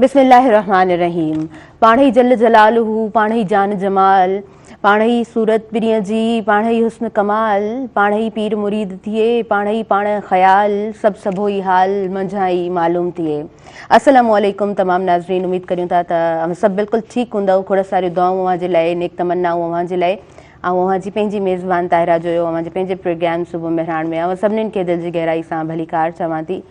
बिस्मिल्लाहिर्रहमानिर्रहीम। पाण ही जल जलालहू, पाण ही जान जमाल, पाण ही सूरत पिरीअ जी, पाण ही हुस्न कमाल, पाण ही पीर मुरीद थिए, पाण ही पाण ख़याल, सभु ही हाल मंझाई मालूम थिए। अस्सलामु अलैकुम तमाम नाज़रीन, उम्मीद करियूं था त सभु बिल्कुलु ठीकु हूंदव। खोड़ सारियूं दुआऊं अव्हां जे लाइ, नेक तमन्नाऊं अव्हां जे लाइ। ऐं अव्हां जी पंहिंजी मेज़बान ताहिरा जो अव्हां जे पंहिंजे प्रोग्राम सुबुह मेहरान में अव्हां सभिनीनि खे दिलि जी गहराई सां भलीकार चवां थी।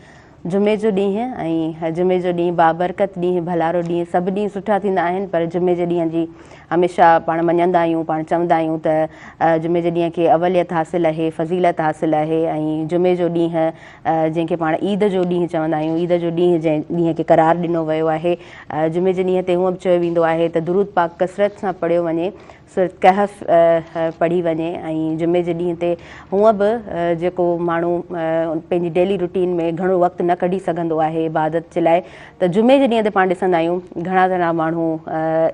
जुमे जो ॾींहुं ऐं जुमे जो ॾींहुं बाबरकत ॾींहुं, भलारो ॾींहुं, सभु ॾींहं सुठा थींदा आहिनि, पर जुमे जे ॾींहं जी हमेशह पाण मञंदा आहियूं, पाण चवंदा आहियूं त जुमे जे ॾींहं खे अवलियत हासिलु आहे, फज़ीलत हासिलु आहे। ऐं जुमे जो ॾींहुं जंहिंखे पाण ईद जो ॾींहुं चवंदा आहियूं, ईद जो ॾींहुं जंहिं ॾींहं खे करार ॾिनो वियो आहे। जुमे जे ॾींहं ते हूअं बि चयो वेंदो आहे त दुरूद पाक कसरत सां पढ़ियो वञे, सूरत कहफ़ पढ़ी वञे। ऐं जुमे जे ॾींहं ते हूअं बि जेको माण्हू पंहिंजी डेली रूटीन में घणो वक़्तु न कढी सघंदो आहे इबादत जे लाइ, त जुमे जे ॾींहं ते पाण ॾिसंदा आहियूं घणा घणा माण्हू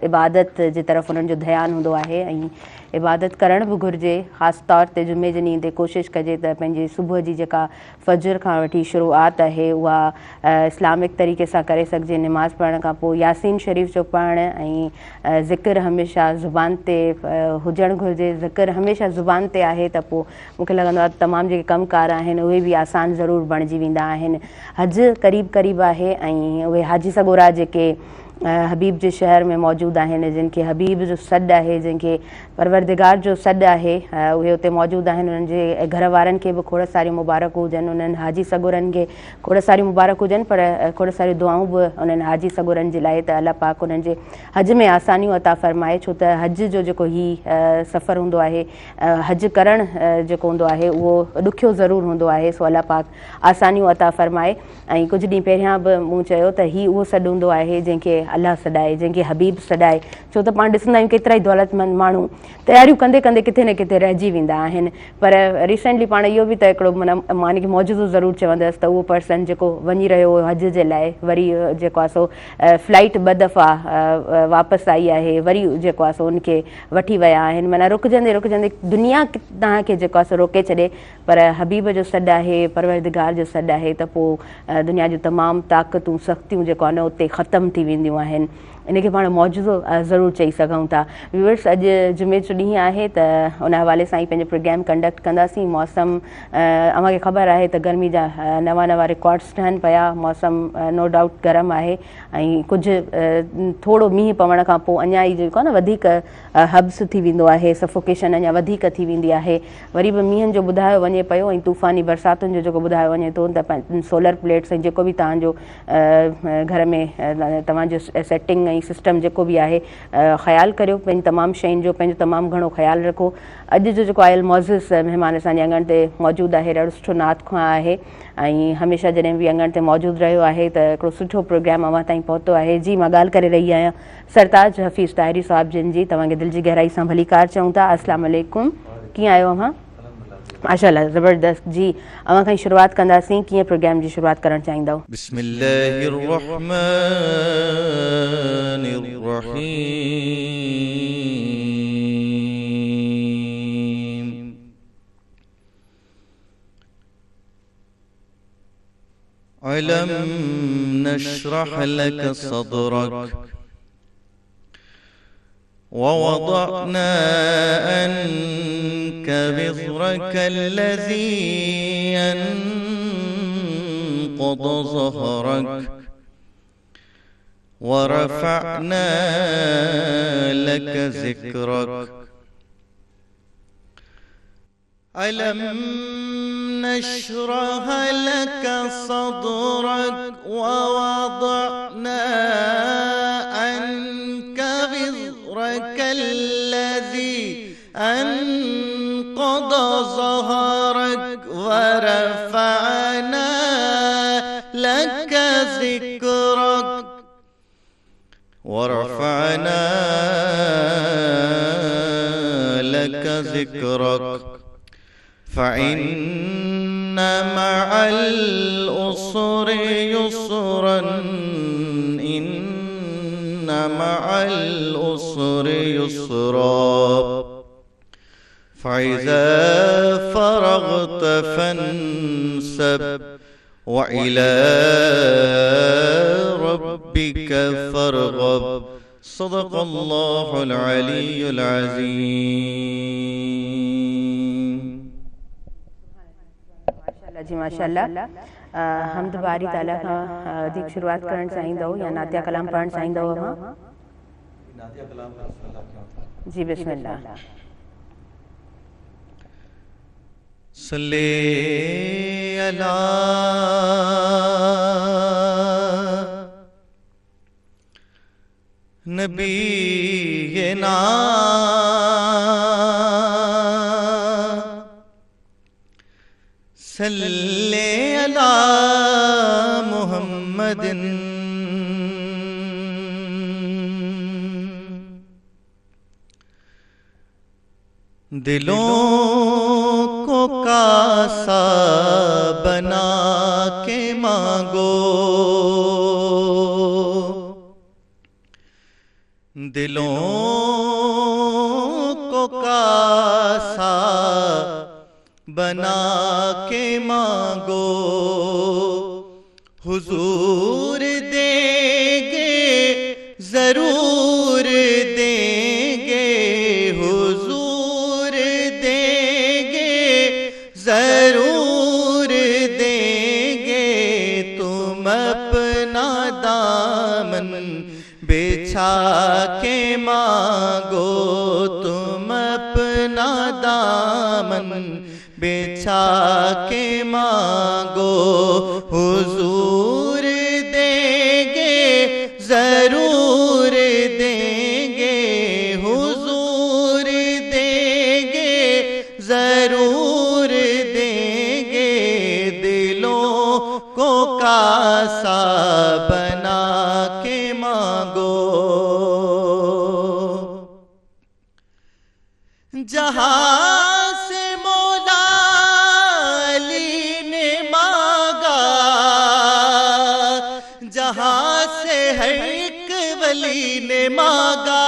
इबादत जे तरफ़ उन्हनि जो ध्यानु हूंदो आहे। ऐं इबादत करण बि घुरिजे, ख़ासि तौर ते जुमे जे ॾींहं ते कोशिशि कजे त पंहिंजी सुबुह जी जेका फजर खां वठी शुरूआत आहे उहा इस्लामिक तरीक़े सां करे सघिजे। निमाज़ पढ़ण खां पोइ यासीन शरीफ़ जो पढ़णु ऐं ज़िक्र हमेशह ज़ुबान ते हुजणु घुरिजे। ज़िक्र हमेशह ज़ुबान ते आहे त पोइ मूंखे लॻंदो आहे तमामु जेके कमकार आहिनि उहे बि आसान ज़रूरु बणिजी वेंदा आहिनि। हज क़रीब क़रीब आहे ऐं उहे हाजी सगोरा जेके हबीब जे शहर में मौजूदु आहिनि, जिन खे हबीब जो सॾु आहे, जंहिंखे परवरदिगार जो सॾु आहे, उहे उते मौजूदु आहिनि। उन्हनि जे घर वारनि खे बि खोड़ सारियूं मुबारक हुजनि, उन्हनि हाजी सगोरनि खे खोड़ सारियूं मुबारक हुजनि, पर खोड़ सारियूं दुआऊं बि उन्हनि हाजी सगोरनि जे लाइ त अल्लाह पाक उन्हनि जे हज में आसानियूं अता फ़रमाए। छो त हज जो जेको ही सफ़र हूंदो आहे, हज करणु जेको हूंदो आहे उहो ॾुखियो ज़रूरु हूंदो आहे, सो अल्लाह पाक आसानियूं अता फ़रमाए। ऐं कुझु ॾींहं पहिरियां बि मूं चयो त हीउ उहो सॾु हूंदो आहे जंहिंखे अलाह सॾाए, जंहिंखे हबीब सॾाए। छो त पाण ॾिसंदा आहियूं केतिरा ई दौलतमंद माण्हू तयारियूं कंदे कंदे किथे न किथे रहिजी वेंदा आहिनि, पर रिसेंटली पाण इहो बि त हिकिड़ो माने की मौजूदो ज़रूरु चवंदसि त उहो पर्सन जेको वञी रहियो हो हज जे लाइ, वरी जेको आहे सो फ्लाइट ॿ दफ़ा वापसि आई आहे, वरी जेको आहे सो उनखे वठी विया आहिनि। माना रुकजंदे रुकजंदे दुनिया तव्हांखे जेको आहे सो रोके छॾे, पर हबीब जो सॾु आहे, परवरदिगार जो सॾु आहे, त पोइ दुनिया जूं तमामु ताक़तूं सख़्तियूं जेको आहे न उते ख़तमु थी वेंदियूं आहिनि। इनखे पाण मौजूदो ज़रूरु चई सघूं था। व्यूअर्स, अॼु जुमे जो ॾींहुं आहे त उन हवाले सां ई पंहिंजो प्रोग्राम कंडक्ट कंदासीं। मौसम अव्हांखे ख़बर आहे त गर्मी जा नवां नवां रिकॉर्ड्स ठहनि पिया। मौसम नो डाउट गरम आहे ऐं कुझु थोरो मींहुं पवण खां पोइ अञा ई जेको आहे न वधीक हब्स थी वेंदो आहे, सफोकेशन अञा वधीक थी वेंदी आहे। वरी बि मींहनि जो ॿुधायो वञे पियो ऐं तूफ़ानी बरसातुनि जो जेको ॿुधायो वञे थो त सोलर प्लेट्स ऐं जेको बि तव्हांजो घर में तव्हांजो सेटिंग ऐं सिस्टम जेको बि आहे, ख़्यालु करियो पंहिंजी तमामु शयुनि जो, पंहिंजो तमामु घणो ख़्यालु रखो। अॼु जो जेको आयल मौज़िज़ महिमान असांजे अङण ते मौजूदु आहे, ॾाढो सुठो नात ख़्वां आहे ऐं हमेशह जॾहिं बि अङण ते मौजूदु रहियो आहे त हिकिड़ो सुठो प्रोग्राम अव्हां ताईं पहुतो आहे। जी, मां ॻाल्हि करे रही आहियां सरताज हफ़ीज़ ताहिरी साहिब जिन जी। तव्हांखे दिलि जी गहराई सां भलीकार चऊं था। अस्सलाम वालेकुम, कीअं आहियो अव्हां? माशाअल्लाह, ज़बरदस्त। जी, अव्हां खां ई शुरूआति कंदासीं, कीअं प्रोग्राम जी शुरूआति करणु चाहींदव? बिस्मिल्लाहिर्रहमानिर्रहीम। अलम नशरह लक सदरक ववदअना अन्क विज़रक अल्लज़ी अनक़द ज़हरक वरफ़अना लक ज़िक्रक। अलम नशरह लक सदरक ववदअना अन्क विज़रक अल्लज़ी अनक़द ज़हरक वरफ़अना लक ज़िक्रक वरफ़अना लक ज़िक्रक फ़इन्न मअल उसरि युस्रा عسرا إن مع العسر يسرا فإذا فرغت فانصب وإلى ربك فارغب صدق الله العلي العظيم. माशाल्लाह जी माशाल्लाह. हमद बारी ताला खां वधीक शुरूआत करणु चाहींदव या नातिया कलाम पढ़णु चाहींदव? जी बिस्मिल्लाह. सल्ले अला नबीना सल्ले अला मुहम्मदिन दिलों को कासा बना के मांगो, दिलों को कासा बना के मांगो, हुजूर देंगे जरूर देंगे, हुजूर देंगे जरूर देंगे, तुम अपना दामन बिछा के मांगो, तुम अपना दामन बिछा के मांगो, हुजूर देंगे जरूर देंगे, हुजूर देंगे जरूर देंगे, दिलों को कासा बना के मांगो। जहां से मौला अली ने मांगा, जहां से हर एक वली ने मांगा,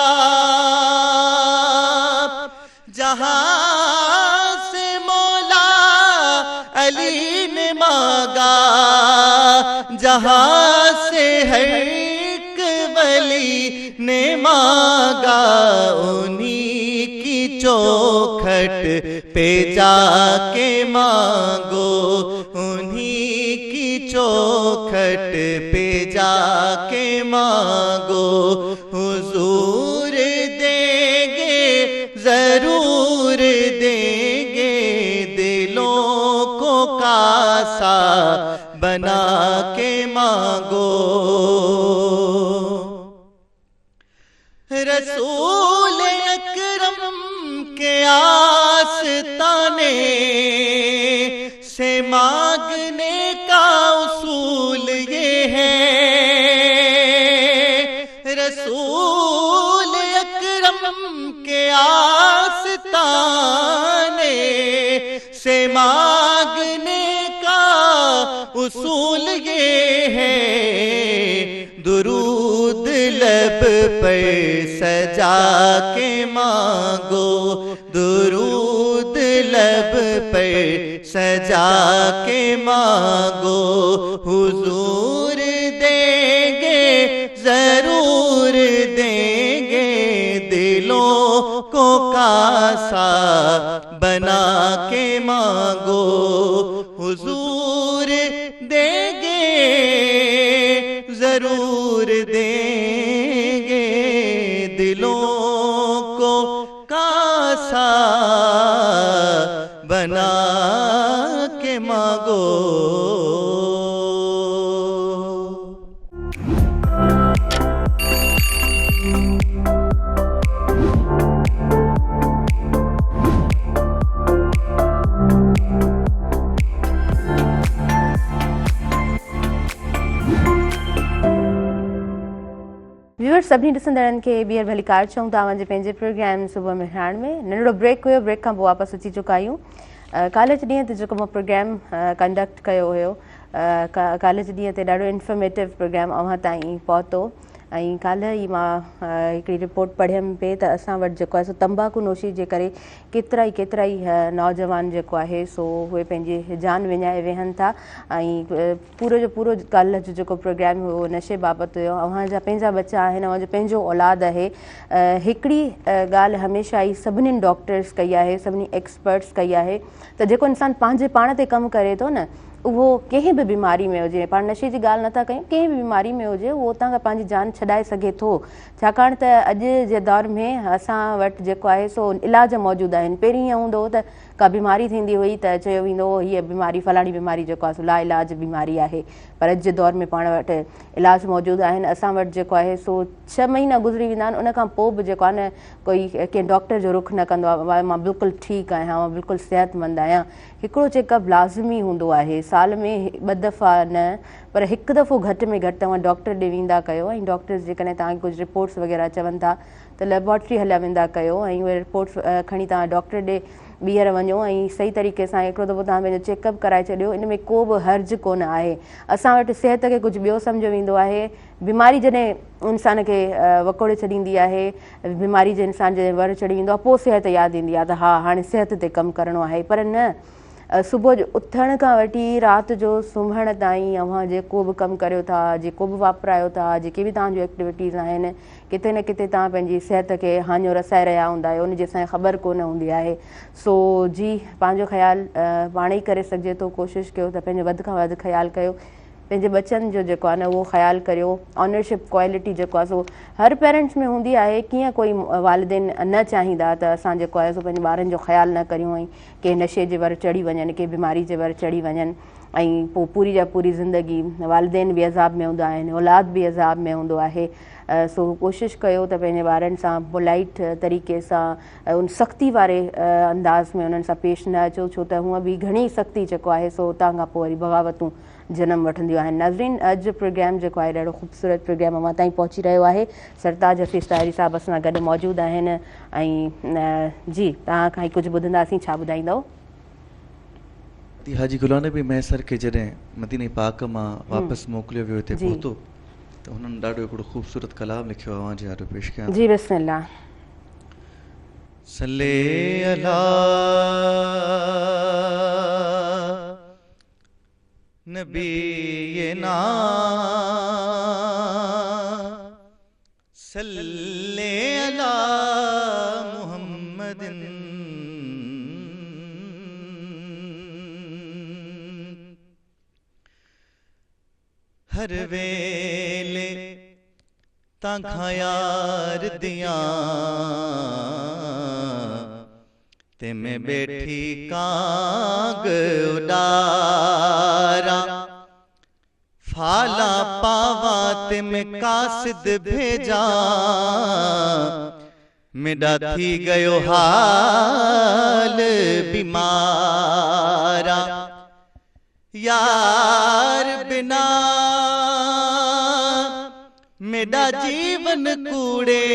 जहां से मौला अली ने मांगा, जहां से हर एक वली ने मांगा, उन्हीं की चौखट पे जाके मांगो, उन्हीं की चौखट पे जाके मांगो, हुजूर देंगे जरूर देंगे, दिलों को कासा बना के मांगो। रसूल अकरम के आस्ताने से मांगने का उसूल ये है, रसूल अकरम के आस्ताने से मांगने का उसूल ये है, दुरूद लब पर सजा के मांगो, दुरूद लब पर सजा के मांगो, हुजूर देंगे जरूर देंगे, दिलों को कासा बना के मांगो, हुजूर देंगे जरूर देंगे, दिलों को कासा बना के मांगो। व्यूअर्स सभिनी ॾिसंदड़नि खे ॿीहर भलीकार चऊं था पंहिंजे पंहिंजे प्रोग्राम सुबुह मेहरान में। नंढिड़ो ब्रेक हुयो, ब्रेक खां पोइ वापसि अची चुका आहियूं। कॉलेज ॾींहं ते जेको मां प्रोग्राम कंडक्ट कयो हुयो कॉलेज ॾींहं ते ॾाढो इंफॉर्मेटिव प्रोग्राम अव्हां ताईं पहुतो। ऐं काल्ह ई मां हिकिड़ी रिपोर्ट पढ़ियमि पे त असां वटि जेको आहे सो तंबाकू नोशी जे करे केतिरा ई नौजवान जेको आहे सो उहे पंहिंजी जान विञाए वेहनि था। ऐं पूरो जो पूरो काल्ह जो जेको प्रोग्राम हुयो नशे बाबति हुयो। अव्हांजा पंहिंजा बच्चा आहिनि, अव्हांजो पंहिंजो औलाद आहे। हिकिड़ी ॻाल्हि हमेशह ई सभिनीनि डॉक्टर्स कई आहे, सभिनी एक्सपर्ट्स कई आहे त जेको इंसानु पंहिंजे पाण ते कमु करे थो न, उहो कंहिं बि बीमारी में हुजे, पाण नशे जी ॻाल्हि नथा कयूं, कंहिं बि बीमारी में हुजे उहो उतां खां पंहिंजी जान छॾाए सघे थो। छाकाणि त अॼु जे दौर में असां वटि जेको आहे सो इलाज मौजूदु आहिनि। पहिरीं ईअं हूंदो हो त का बीमारी थींदी हुई त चयो वेंदो हो हीअ बीमारी फलाणी बीमारी जेको आहे सो लाइलाज बीमारी आहे, पर अॼु जे दौर में पाण वटि इलाज मौजूदु आहिनि। असां वटि जेको आहे सो 6 महीना गुज़री वेंदा आहिनि, उन खां पोइ बि जेको आहे न कोई कंहिं डॉक्टर जो रुख न कंदो आहे, मां बिल्कुलु ठीकु आहियां, मां बिल्कुलु सिहतमंद आहियां। हिकिड़ो चेकअप लाज़मी हूंदो आहे, साल में 2 दफ़ा न पर 1 दफ़ो घटि में घटि तव्हां डॉक्टर ॾे वेंदा कयो। ऐं डॉक्टर्स जेकॾहिं तव्हांखे कुझु रिपोर्ट्स वग़ैरह चवनि था त लेबॉरेटरी हलिया वेंदा कयो ऐं उहे रिपोर्ट्स खणी तव्हां डॉक्टर ॾे ॿीहर वञो ऐं सही तरीक़े सां हिकिड़ो दफ़ो तव्हां पंहिंजो चेकअप कराए छॾियो। इन में को बि हर्ज कोन आहे। असां वटि सिहत खे कुझु ॿियो सम्झो वेंदो आहे। बीमारी जॾहिं इंसान खे वकोड़े छॾींदी आहे, बीमारी जे इंसान जॾहिं वर चढ़ी वेंदो आहे, पोइ सिहत यादि ईंदी आहे त हा हाणे सिहत ते कमु करिणो आहे। पर न, सुबुह जो उथण खां वठी राति जो सुम्हण ताईं अव्हां जेको बि कमु करियो था, जेको बि वापरायो था, जेके बि तव्हांजूं एक्टिविटीज़ आहिनि, किथे न किथे तव्हां पंहिंजी सिहत खे हाञो रसाए रहिया हूंदा आहियो, उनजी असांखे ख़बर कोन हूंदी आहे। सो जी, पंहिंजो ख़्यालु पाण ई करे सघिजे थो। कोशिशि कयो त पंहिंजो वधि खां वधि ख़्यालु कयो, पंहिंजे बच्चनि जो जेको आहे न उहो ख़्यालु करियो। ऑनरशिप क्वालिटी जेको आहे सो हर पेरेंट्स में हूंदी आहे। कीअं कोई वालिदेन न चाहींदा त असां जेको आहे सो पंहिंजे ॿारनि जो ख़्यालु न करियूं ऐं के नशे जे वर चढ़ी वञनि, के बीमारी जे वर चढ़ी वञनि, ऐं पोइ पूरी जा पूरी ज़िंदगी वालिदेन बि अज़ाब में हूंदा आहिनि, औलाद बि अज़ाब में हूंदो आहे। सो कोशिशि कयो त पंहिंजे ॿारनि सां पोलाइट तरीक़े सां, उन सख़्ती वारे अंदाज़ में उन्हनि सां पेश न अचो, छो त हूअं बि घणी सख़्ती जेको आहे सो उतां खां पोइ वरी बग़ावतूं जनम वठंदियूं आहिनि। नाज़रीन, अॼु जो प्रोग्राम जेको आहे ॾाढो ख़ूबसूरत प्रोग्राम अव्हां ताईं पहुची रहियो आहे। सरताज हफ़ीज़ ताहिरी साहिबु असां गॾु मौजूदु आहिनि। ऐं जी, तव्हां खां कुझु ॿुधंदासीं, छा ॿुधाईंदव? हाजी गुलाम नबी मैसर खे जॾहिं मदीने पाक मां वापसि मोकिलियो वियो हिते पहुतो त हुननि ॾाढो हिकिड़ो ख़ूबसूरत कलाम लिखियो आहे, अव्हां जे हारो पेश कयां। जी बिस्मिल्लाह। सल्ले अला नबीना सल्ले अला मुहम्मदिन हर वेले तां यार दियां ते मैं बैठी कांग उडारा फाला पावा ते मैं कासिद भेजा मेरा थी गयो हाल बीमारा यार बिना मेरा जीवन कूड़े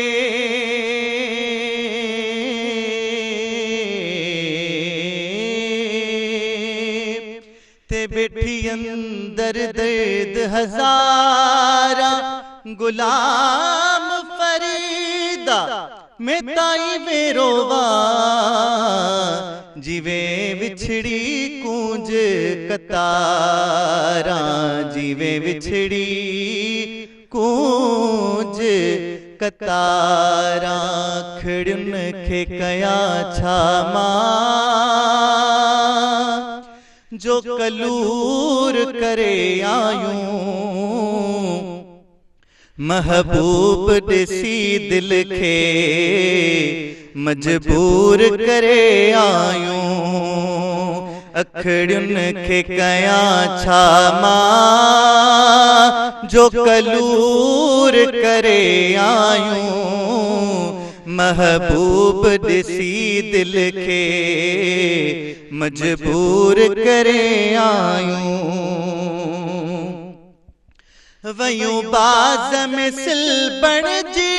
ते बैठी अंदर दर्द हजारा गुलाम फरीदा मैं ताई वेरोवा जीवे विछड़ी कूंज कतारा जीवे विछड़ी कूंज कतारा खड़ुन खे कया छा मां जो कलूर करे आयूं महबूब ॾिसी दिल खे मजबूर करे आयूं अखड़ियुन खे कया छा मां जो कलूर करे आयूं महबूब ॾिसी दिल खे मजबूर करे आयूं वयूं बाज़ में सिलबण जी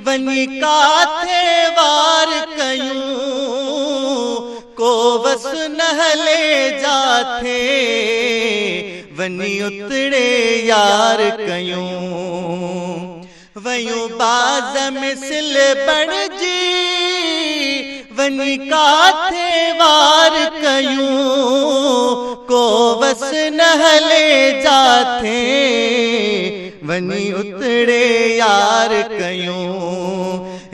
वञी काथे वार कयूं को वस न हले जाथे वनी उतड़े यार कयूं वयूं बाज़ मिसल बण जी वनी काथे वार कयूं को वस न हले जाथे वनी उतड़े यार कयूं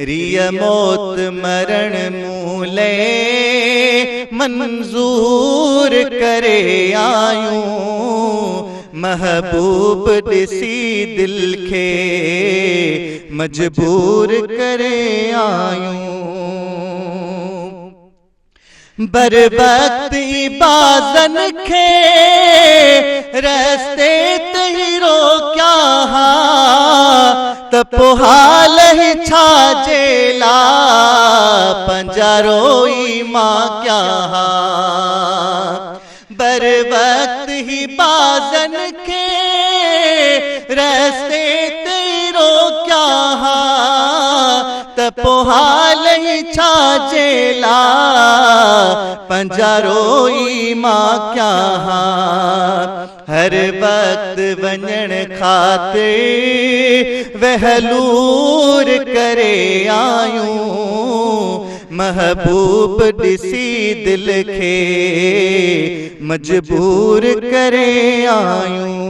रिय मौत मरण मूले मंजूर करे आयूं महबूब दिसी दिल के मजबूर करे आयूं बर वक्त बाजन खे रस्ते तही रोक्या हा त पोइ हाल ही छा जेला पंजारोई मां क्या हा बर वक्त ही बाजन खे रस्ते तही रोक्या हा त पोइ हाल ही छा जेला पंजारोई मां क्या हा हर वक्त वञण खातिर वहलूर करे आयूं महबूब दिसी दिल के मजबूर करे आयूं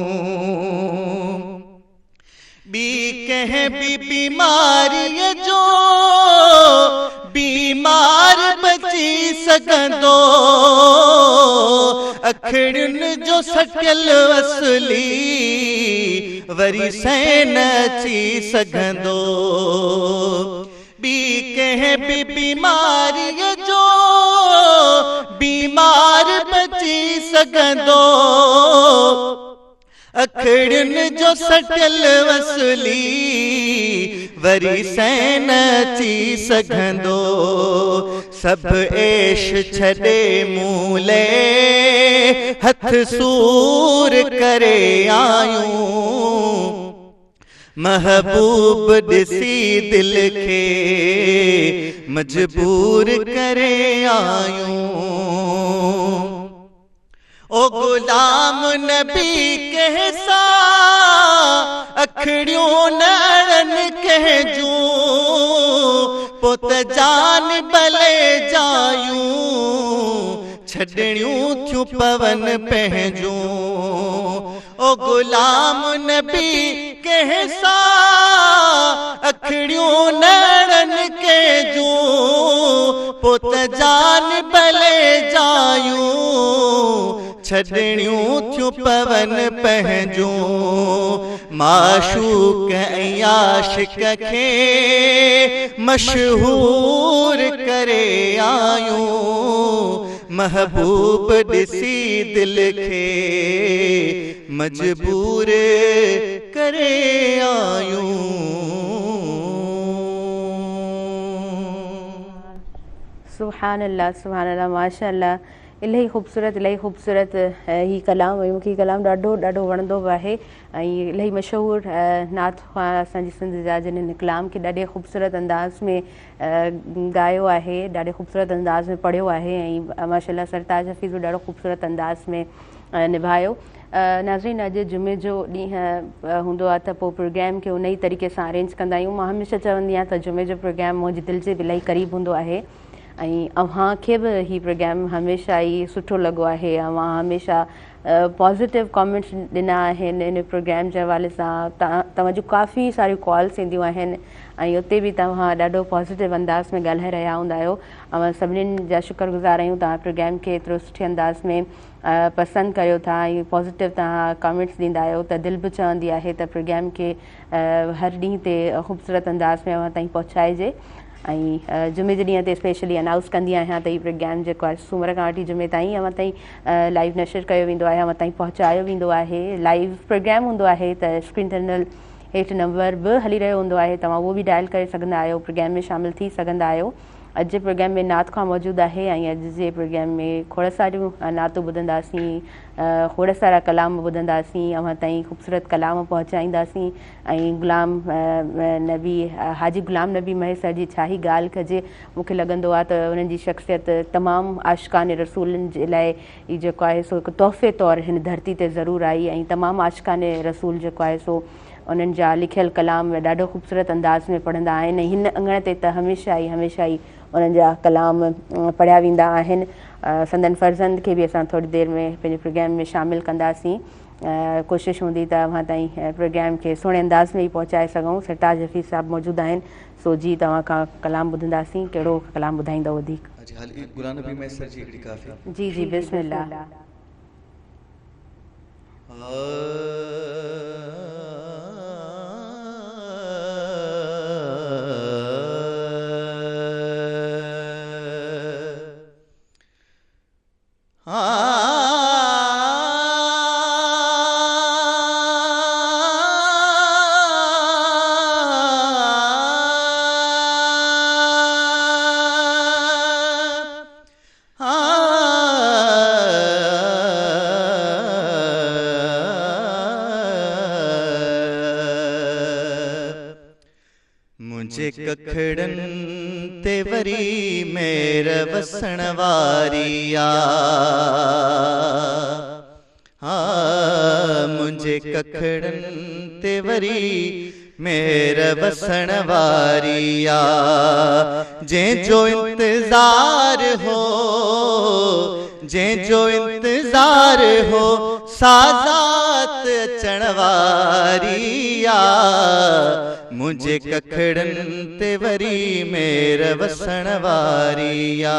बी कह भी बीमारी जो बीमार बची सघंदो अखड़ियुनि जो सटियल असली वरी सहन अची सघंदो बी कंहिं बि बीमारीअ जो बीमार बची सघंदो अखड़ियुनि जो सटियल वसली वरी सहन अची सघंदो सभु ऐश छॾे मूले हथ सूर करे आयूं महबूब ॾिसी दिल खे मजबूर करे आयूं ओ गुलाम नबी कहसा अखड़ियों नड़न कहजूं पोत जान भले जायूं छड़ियूं थियूं पवन पंहिंजूं ओ गुलाम नबी कहसा अखड़ियों नड़न कहजूं पोत जान भले जायूं छड़ियूं थियूं पवन पंहिंजूं माशूक ऐं आशिक खे मशहूर करे आयूं महबूब ॾिसी दिल खे मजबूर करे आयूं सुभान अल्लाह माशाअल्लाह इलाही ख़ूबसूरत ही कलाम ऐं मूंखे कलाम ॾाढो ॾाढो वणंदो बि आहे ऐं इलाही मशहूरु नात ख़्वां असांजी सिंध जा जिन्हनि कलाम खे ॾाढे ख़ूबसूरत अंदाज़ में ॻायो आहे ॾाढे ख़ूबसूरत अंदाज़ में पढ़ियो आहे ऐं माशाअल्लाह सरताज हफ़ीज़ बि ॾाढो ख़ूबसूरत अंदाज़ में निभायो नाज़रीन अॼु जुमे जो ॾींहुं हूंदो आहे त पोइ प्रोग्राम खे उन ई तरीक़े सां अरेंज कंदा आहियूं मां हमेशह चवंदी आहियां त जुमे जो प्रोग्राम मुंहिंजी दिलि जे बि इलाही क़रीब हूंदो आहे ऐं अव्हांखे बि हीउ प्रोग्राम हमेशह ई सुठो लॻो आहे अव्हां हमेशह पॉज़िटिव कॉमेंट्स ॾिना आहिनि इन प्रोग्राम जे हवाले सां तव्हां जूं काफ़ी सारियूं कॉल्स ईंदियूं आहिनि ऐं उते बि तव्हां ॾाढो पॉज़िटिव अंदाज़ में ॻाल्हाए रहिया हूंदा आहियो अवां सभिनीनि जा शुक्रगुज़ार आहियूं तव्हां प्रोग्राम खे एतिरो सुठे अंदाज़ में पसंदि कयो था ऐं पॉज़िटिव तव्हां कॉमेंट्स ॾींदा आहियो त दिलि बि चवंदी आहे त प्रोग्राम खे हर ॾींहं ते ख़ूबसूरत अंदाज़ में अव्हां ताईं पहुचाइजे ऐं जुमे जे ॾींहं ते स्पेशली अनाउंस कंदी आहियां त हीउ प्रोग्राम जेको आहे सूमर खां वठी जुमे ताईं अव्हां ताईं लाइव नशर कयो वेंदो आहे अव्हां ताईं पहुचायो वेंदो आहे लाइव प्रोग्राम हूंदो आहे त स्क्रीन टर्मिनल हेठि नंबर बि हली रहियो हूंदो आहे तव्हां उहो बि डायल करे सघंदा आहियो प्रोग्राम में शामिलु थी सघंदा आहियो अॼु जे प्रोग्राम में नात ख़्वां मौजूदु आहे ऐं अॼु जे प्रोग्राम में खोड़ सारियूं नातूं ॿुधंदासीं खोड़ सारा कलाम ॿुधंदासीं, अव्हां ताईं ख़ूबसूरत कलाम पहुचाईंदासीं। ऐं गुलाम नबी हाजी गुलाम नबी महेसर जी छा ई ॻाल्हि कजे। मूंखे लॻंदो आहे त उन्हनि जी शख़्सियत तमामु आशिक़ान रसूलनि जे लाइ ही जेको आहे सो हिकु तोहफ़े तौरु हिन धरती ते ज़रूरु आई, ऐं तमामु आशिक़ान रसूल जेको आहे सो उन्हनि जा लिखियल कलाम ॾाढो ख़ूबसूरत अंदाज़ में पढ़ंदा आहिनि। हिन अङण ते त हमेशह ई उन्हनि जा कलाम पढ़िया वेंदा आहिनि। संदन फर्ज़ंद खे बि असां थोरी देरि में पंहिंजे प्रोग्राम में शामिलु कंदासीं। कोशिशि हूंदी त अव्हां ताईं प्रोग्राम खे सुहिणे अंदाज़ में ई पहुचाए सघूं। सरताज हफ़ीज़ साहिबु मौजूदु आहिनि, सो जी तव्हां खां कलाम ॿुधंदासीं। कहिड़ो कलाम ॿुधाईंदव वधीक? गुलाम नबी महेसर जी हिकिड़ी काफ़ी। जी जी बिस्मिल्लाह। मुझे कखड़न ते वरी मेरा वसण वारिया, मुझे कखड़न ते वरी मेरा वसण वारिया, जंहिंजो इंतज़ार हो जंहिंजो इंतज़ार हो साज़ात अचण वारिया, मुझे कखड़न ते वरी मेरा वसण वारिया।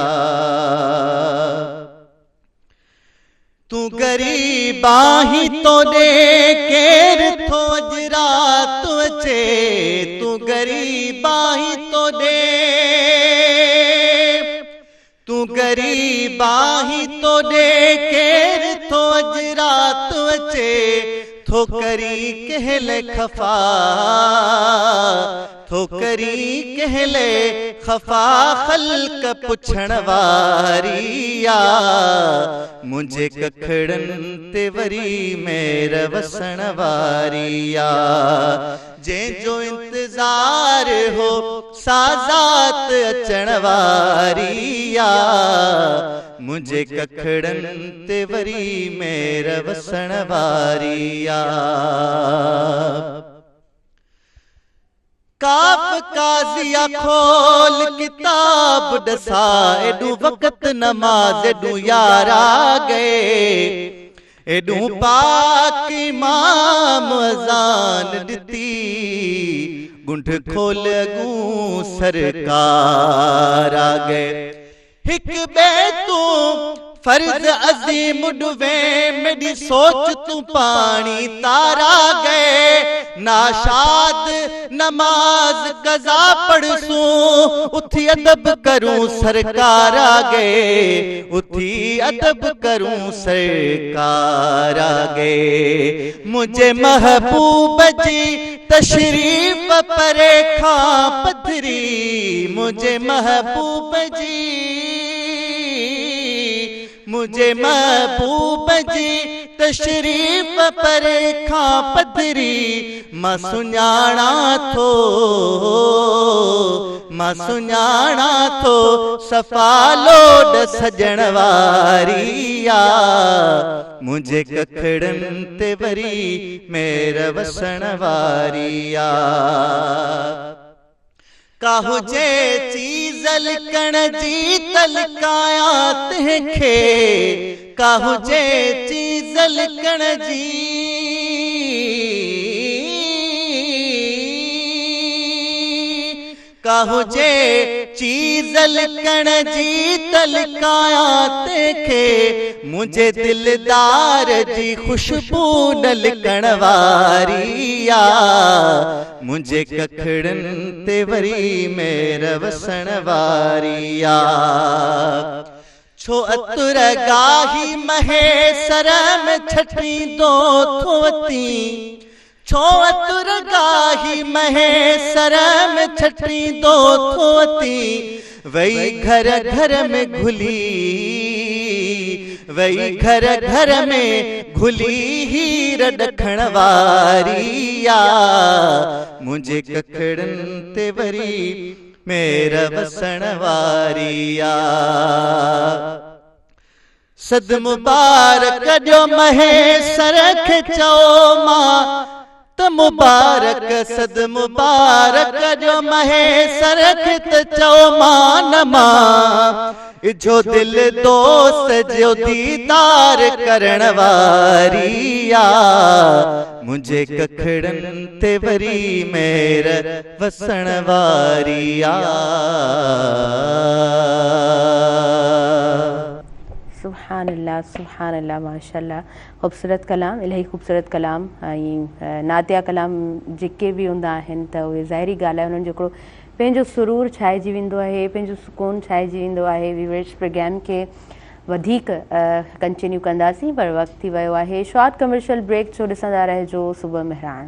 तू गरीब आहीं तो दे केर थो अजरात अचे, तू गरीब आहीं तो दे, तू गरीब आहीं तो दे केर थो अजरात अचे, थोकरी कहले खफा थोकरी कहले खफा खल्क पुछण वारिया, मुझे कखड़न ते वरी मेरा वसण वारिया, जंहिंजो इंतज़ार हो साज़ात अचण वारिया, मुझे कखड़न ते वरी मेरा वसण वारिया। काफ काज़िया खोल किताब दसा, एडू वक़्त नमाज एडू यारा गए, एडू पाक इमाम अज़ान दिती, गुंठ खोल गू सरकार आ गए, हिक बे तू फर्ज अजीम डुबे मेरी सोच तू पानी तारा गए, नाशाद नमाज कज़ा पढ़सूं उथी अदब करूं सरकार आ गए, उथी अदब करूं सरकार आ गए, मुझे महबूब जी तशरीफ परे खां पथरी, मुझे महबूब जी मुझे महबूब जी तशरीफ पर खां पधरी, मां सुञाणा थो सफ़ा लोड सजण वारिया, मुझे कखड़न ते वरी मेरा वसण वारिया, काहु जे चीज़ लिकण जी तलकाया तंहिंखे, काहु जे चीज़ लिकण जी काहु जे चीज़ लिकण जी तलकाया तंहिंखे, मुझे दिलदार जी खुशबू न लिकण वारिया, मुझे कखड़न ते वरी मेरा वसण वारिया, छो अतुर गाही महेसर में छटींदो थोती, छो अतुर गाही महेसर में छटींदो थोती, वही घर घर में घुली वही घर घर में घुली हीर ॾखण वारिया मुझे कखड़न ते वरी मेरा वसण वारिया सद मुबारक जो महेसर खे चओ मां त मुबारक सद मुबारक जो महेसर खे त चओ मां न मां जो दिल दोस्त जो दीदार करण वारिया मुझे कखड़न ते वरी मेर वसण वारिया सुभान अल्लाह माशाल्लाह ख़ूबसूरत कलाम इलाही ख़ूबसूरत कलाम ऐं नातिया कलाम जेके बि हूंदा आहिनि त उहे ज़ाहिरी ॻाल्हि आहे उन्हनि जो हिकिड़ो पंहिंजो सुरूर छाइजी वेंदो आहे पंहिंजो सुकून छाइजी वेंदो आहे व्यूअर्स प्रोग्राम खे वधीक कंटिन्यू कंदासीं पर वक़्तु थी वियो आहे शॉर्ट कमर्शियल ब्रेक जो ॾिसंदा रहिजो सुबुह मेहरान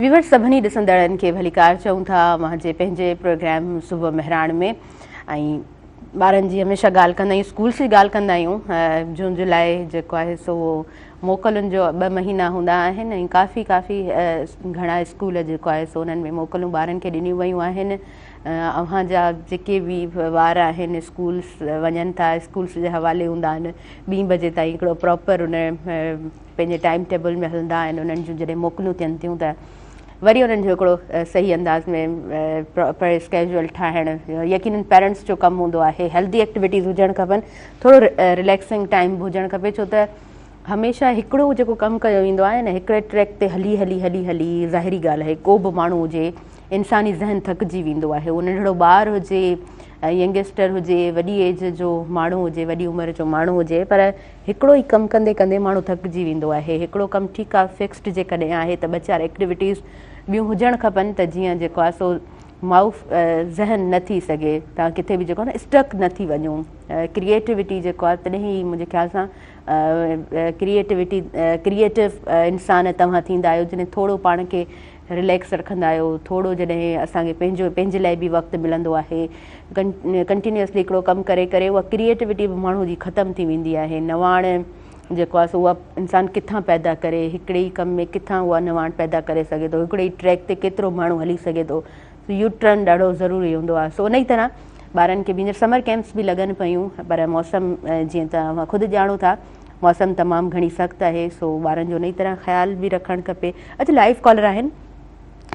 व्यूअर्स सभिनी ॾिसंदड़नि खे भलीकार चऊं था मुंहिंजे पंहिंजे प्रोग्राम सुबुह मेहरान में ऐं ॿारनि जी हमेशह ॻाल्हि कंदा आहियूं स्कूल्स जी ॻाल्हि कंदा आहियूं जून जुलाई जेको आहे सो मोकलुनि जो 2 महीना हूंदा आहिनि ऐं काफ़ी घणा स्कूल जेको आहे सो उन्हनि में मोकलूं ॿारनि खे ॾिनियूं वयूं आहिनि अव्हां जा जेके बि ॿार आहिनि स्कूल्स वञनि था स्कूल्स जे हवाले हूंदा आहिनि 2 बजे ताईं हिकिड़ो प्रॉपर उन पंहिंजे टाइम टेबल में हलंदा आहिनि उन्हनि जूं जॾहिं मोकलूं थियनि थियूं त वरी उन्हनि जो हिकिड़ो सही अंदाज़ में प्रॉपर स्केड्यूल ठाहिणु यकीनन पेरेंट्स जो कमु हूंदो आहे हेल्दी एक्टिविटीज़ हुजणु खपनि थोरो रिलैक्सिंग टाइम हुजणु खपे छो त हमेशह हिकिड़ो जेको कमु कयो वेंदो आहे न हिकिड़े ट्रैक ते हली ज़ाहिरी ॻाल्हि आहे को बि माण्हू हुजे इंसानी ज़हन थकिजी वेंदो आहे उहो नंढिड़ो ॿारु हुजे यंगस्टर हुजे वॾी एज जो माण्हू हुजे वॾी उमिरि जो माण्हू हुजे पर हिकिड़ो ई कमु कंदे कंदे माण्हू थकिजी वेंदो आहे हिकिड़ो कमु ठीकु आहे फिक्स्ड जेकॾहिं आहे त 2-4 एक्टिविटीज़ ॿियूं हुजणु खपनि त जीअं जेको आहे सो माउफ ज़हन न थी सघे तव्हां किथे बि जेको आहे न स्टक न थी वञूं क्रिएटिविटी जेको आहे तॾहिं ई मुंहिंजे ख़्याल सां क्रिएटिव इंसान तव्हां थींदा आहियो जॾहिं थोरो पाण खे रिलैक्स रखंदा आहियो थोरो जॾहिं असांखे पंहिंजे लाइ बि वक़्तु मिलंदो आहे कंटिन्यूअसली हिकिड़ो कमु करे करे उहा क्रिएटिविटी बि माण्हू जी ख़तमु थी वेंदी आहे नवाण जेको आहे सो उहा इंसानु किथां पैदा करे हिकिड़े ई कम में किथां उहा नवाण पैदा करे सघे थो हिकिड़े ई ट्रैक ते केतिरो माण्हू हली सघे थो यू टर्न ॾाढो ज़रूरी हूंदो आहे सो उन ई तरह ॿारनि खे हींअर समर कैंप्स बि लॻनि पियूं पर मौसम जीअं तव्हां ख़ुदि ॼाणो था मौसम तमामु घणी सख़्तु आहे सो ॿारनि जो उन ई तरह ख़्यालु बि रखणु खपे अच्छा लाइव कॉलर आहिनि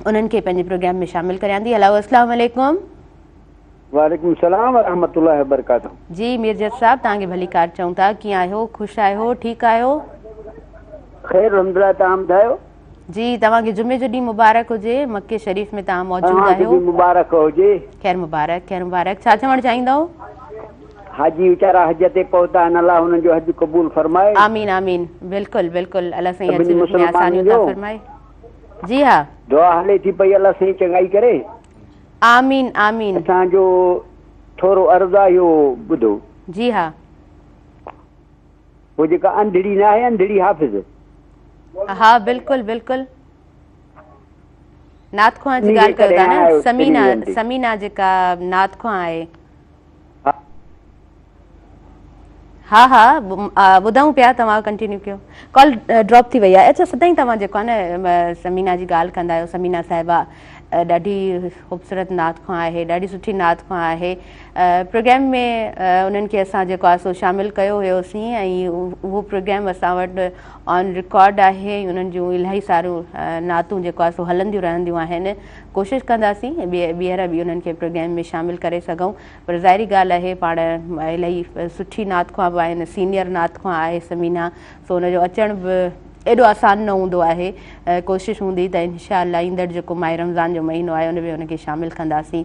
उन्हनि खे पंहिंजे प्रोग्राम में शामिल करियां थी हलो अस्सलाम वालेकुम वालेकुम सलाम व रहमतुल्लाहि व बरकातहू जी मिर्ज़त साहब तव्हांखे भली कार चऊं था कीअं आहियो ख़ुशि आहियो ठीकु आहियो ख़ैर अल्हम्दुलिल्लाह तव्हां ॿुधायो जी तव्हांखे जुमे जो ॾींहुं मुबारक हुजे मके शरीफ़ में तव्हां मौजूदु आहियो मुबारक हुजे ख़ैर मुबारक छा चवणु चाहींदव हाजी वीचारा हज ते पहुता आहिनि अलाह हुननि जो हज क़बूल फरमाए आमीन बिल्कुलु अलाह साईं हज में आसानियूं था फरमाए जी हा दुआ हले थी पई अलाह साईं चङाई करे आमीन असांजो थोरो अर्ज़ु आहे इहो ॿुधो जी हा उहो जेका अंधड़ी न आहे अंधड़ी हाफ़िज़ हा बिल्कुलु नात ख़्वां जी ॻाल्हि कयो था न समीना जेका नात ख़्वां आहे हा ॿुधूं पिया तव्हां कंटिन्यू कयो कॉल ड्रॉप थी वई आहे अच्छा सदाईं तव्हां जेको आहे न समीना जी ॻाल्हि कंदा आहियो समीना साहिबा ॾाढी ख़ूबसूरत नात ख़्वां आहे ॾाढी सुठी नात ख़्वां आहे प्रोग्राम में उन्हनि खे असां जेको आहे सो शामिलु कयो हुयोसीं ऐं उहो प्रोग्राम असां वटि ऑन रिकॉर्ड आहे उन्हनि जूं इलाही सारियूं नातूं जेको आहे सो हलंदियूं रहंदियूं आहिनि कोशिशि कंदासीं ॿीहर बि उन्हनि खे प्रोग्राम में शामिलु करे सघूं पर ज़ाहिरी ॻाल्हि आहे पाण इलाही सुठी नात ख़्वां बि आहिनि सीनियर नात ख़्वां आहे समीना सो हुनजो अचणु बि एॾो आसान न हूंदो आहे कोशिशि हूंदी त इंशाअल्लाह ईंदड़ जेको माह रमज़ान जो महीनो आहे उन में उनखे शामिलु कंदासीं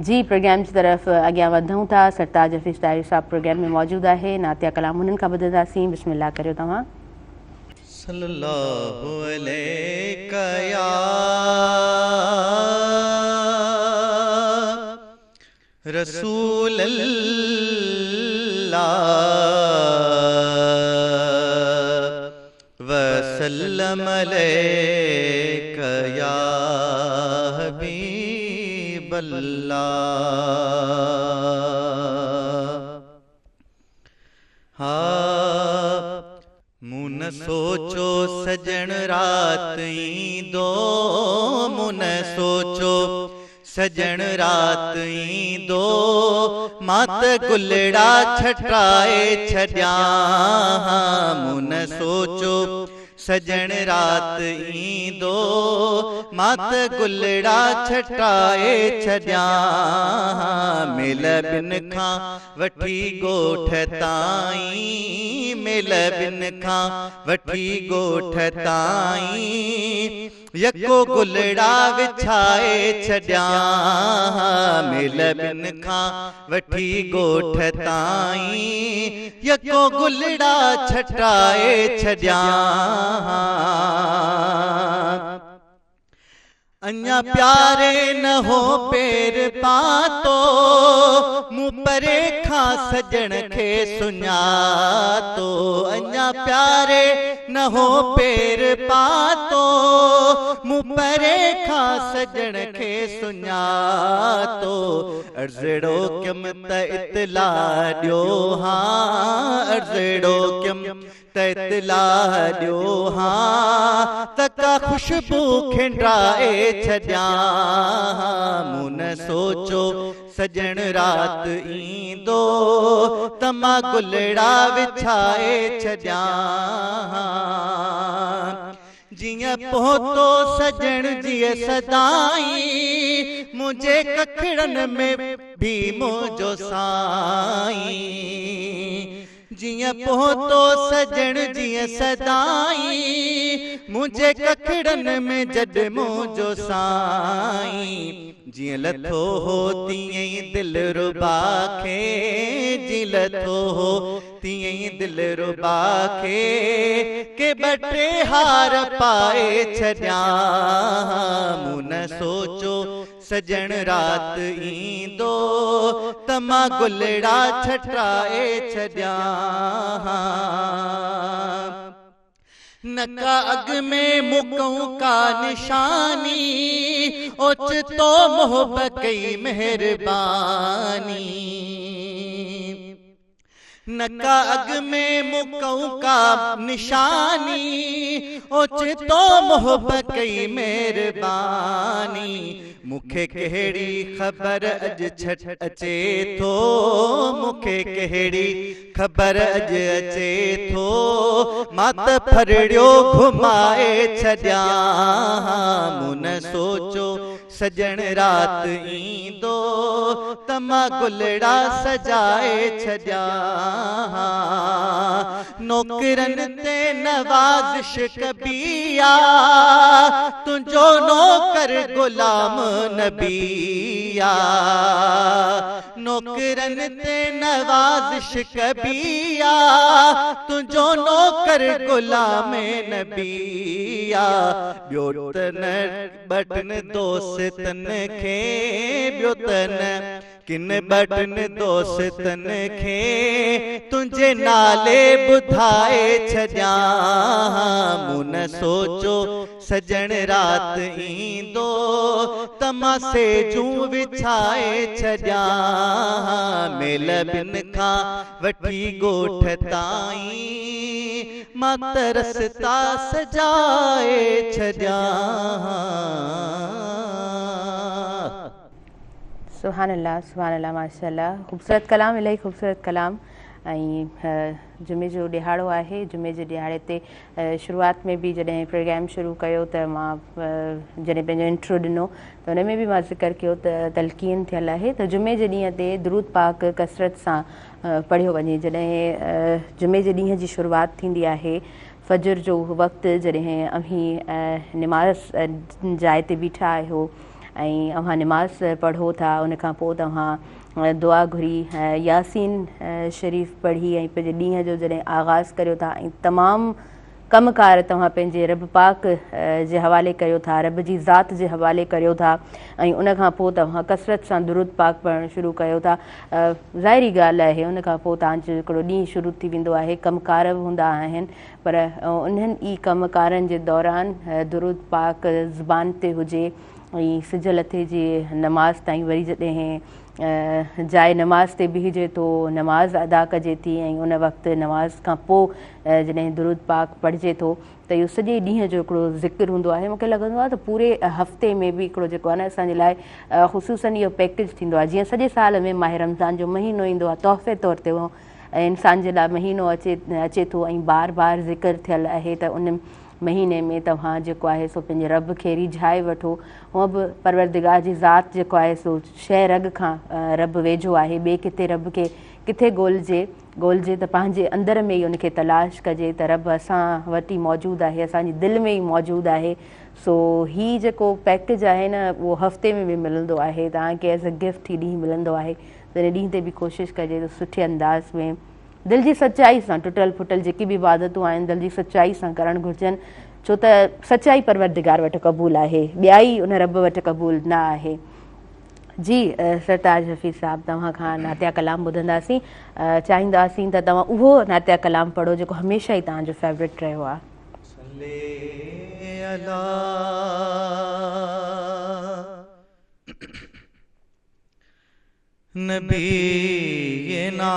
जी प्रोग्राम जी तरफ़ अॻियां वधूं था सरताज हफ़ीज़ ताहिरी साहब प्रोग्राम में मौजूदु आहे नातिया कलाम हुननि खां ॿुधंदासीं बिस्मिल्लाह करियो तव्हां सल्लल्लाहु अलैका या रसूल अल्लाह सल्लम अलैका या हबीबल्लाह। मुन सोचो सजन रात ईंदो, मुन सोचो सजन रात ईंदो, मात गुलड़ा छटाए छॾिया। मुन सोचो सजन रात ईंदो, मात गुलड़ा छटाए छॾिया। मिल बिन खां वठी ॻोठ ताईं, मिल बिन खां वठी ॻोठ ताईं, यको गुलड़ा विछाए छॾिया। मिल बिन खां वठी ॻोठ ताईं, यको गुलड़ा छटाए छॾिया। अञा प्यारे न हो पेर पातो, मूं परे खां सजण खे सुञातो। अञा प्यारे न हो पेर पातो, मूं परे खां सजण खे सुञातो। अर्ज़ड़ो कम त इतला ॾियो हाँ, अर्ज़ड़ो कम त इतला ॾियो हाँ, तका खुशबू खिंडाए छॾिया। मुन सोचो सजन रात ईंदो, तमा गुलड़ा विछाए छॾिया। जियां पहुतो सजन जीअं सदाई, मुझे कखड़न में भी मुझो साईं। जियां पहुतो सजन जीअं सदाई, मुझे कखड़न में जड मुझो साईं। जियां लथो हो तीअं ई दिल रुबा खे, जी लथो हो तीअं ई दिल रुबा खे, के ॿटे हार पाए छॾिया। मुन सोचो सजन रात ईंदो, तमा गुलड़ा छटाए छॾिया। नका अग में मुकऊं का निशानी, ओचितो मोहब्बत कई मेहरबानी। नका अग में मुकऊं का निशानी, ओचितो मोहब्बत कई मेहरबानी। मुखे कहिड़ी ख़बर अज छट अचे थो, मुखे कहिड़ी ख़बर अज अचे थो, मात फरड़ियो घुमाए छॾिया। मुन सोचो सजन रात ईंदो, तमा गुलड़ा सजाए छॾिया। नौकरन ते नवाज़िश कबिया, तुंहिंजो नौकर गुलाम नबिया। नौकरन ते नवाज़िश कबिया, तुंहिंजो नौकर गुलाम नबिया। ॿियो त न बटन दोस्तन खे, ॿियो त न किन बटन दोस्तन खे, तुंहिंजे नाले ॿुधाए छॾिया। मुन सोचो सजन रात ईंदो, तमा सेजूं विछाए छॾिया। मेल बिन खां वठी ॻोठ ताईं, मात रस्ता सजाए छॾिया। सुभान अल्लाह, सुभान अल्लाह, माशाअल्लाह। ख़ूबसूरत कलाम, इलाही ख़ूबसूरत कलाम। ऐं जुमे जो ॾिहाड़ो आहे। जुमे जे ॾिहाड़े ते शुरूआत में बि जॾहिं प्रोग्राम शुरू कयो त मां जॾहिं पंहिंजो इंट्रो ॾिनो त हुन में बि मां ज़िक्र कयो त तलक़ीन थियल आहे त जुमे जे ॾींहं ते दुरूद पाक कसरत सां पढ़ियो वञे। जॾहिं जुमे जे ॾींहं जी शुरूआत थींदी आहे, फजर जो वक़्तु, जॾहिं अव्हीं निमाज़ जाइ ते बीठा आहियो ऐं अव्हां निमाज़ पढ़ो था, उनखां पोइ तव्हां दुआ घुरी यासीन शरीफ़ पढ़ी ऐं पंहिंजे ॾींहं जो जॾहिं आगाज़ करियो था ऐं तमामु कमकार तव्हां पंहिंजे रब पाक जे हवाले करियो था, रब जी ज़ात जे हवाले करियो था ऐं उन खां पोइ तव्हां कसरत सां दुरूद पाक पढ़णु शुरू कयो था। ज़ाहिरी ॻाल्हि आहे उन खां पोइ तव्हांजो हिकिड़ो ॾींहुं शुरू थी वेंदो आहे। कमकार बि हूंदा आहिनि पर उन्हनि ई कमकारनि जे दौरान दुरूद पाक ज़ुबान ते हुजे ऐं सिज लथे जी नमाज़ ताईं वरी जॾहिं जाइ नमाज़ ते बीहिजे थो, नमाज़ अदा कजे थी ऐं उन वक़्तु नमाज़ खां पोइ जॾहिं दुरूद पाक पढ़िजे थो त इहो सॼे ॾींहं जो हिकिड़ो ज़िक्र हूंदो आहे। मूंखे लॻंदो आहे त पूरे हफ़्ते में बि हिकिड़ो जेको आहे न असांजे लाइ ख़ुशूसन इहो पैकेज थींदो आहे। जीअं सॼे साल में माह रमज़ान जो महीनो ईंदो आहे, तोहफ़े तौर ते उहो इंसान जे लाइ महीनो अचे थो ऐं बार बार ज़िक्र थियल आहे त उन महीने में तव्हां जेको आहे सो पंहिंजे रब खे रिझाए वठो। हूअं बि परवरदिगार जी ज़ात जेको आहे सो शइ रग खां रब वेझो आहे। ॿिए किथे रब खे किथे ॻोल्हिजे त पंहिंजे अंदर में ई उनखे तलाश कजे त रब असां वटि ई मौजूदु आहे, असांजी दिलि में ई मौजूदु आहे। सो हीअ जेको पैकेज आहे न उहो हफ़्ते में बि मिलंदो आहे, तव्हांखे एज़ अ गिफ्ट ही ॾींहुं मिलंदो आहे। त हिन ॾींहं ते बि कोशिशि कजे त सुठे अंदाज़ में दिलि जी सचाई सां टुटल फुटल जेकी बि इबादतूं आहिनि दिलि जी सचाई सां करणु घुरिजनि, छो त सचाई परवरदिगार वटि क़बूल आहे, ॿियाई उन रब वटि क़बूल न आहे। जी सरताज हफ़ीज़ साहब तव्हां खां नातिया कलाम ॿुधंदासीं, चाहींदासीं त तव्हां उहो नातिया कलाम पढ़ो जेको हमेशह ई तव्हांजो फेवरेट रहियो आहे। नबीना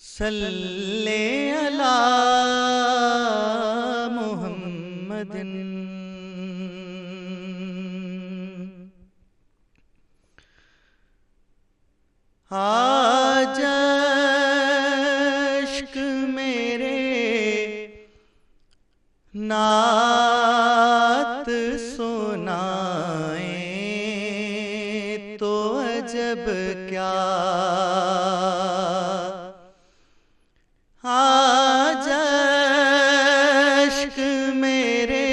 सल्ले अला मुहम्मदिन आज अश्क मेरे नात सुनाए तो अजब क्या, आज अश्क मेरे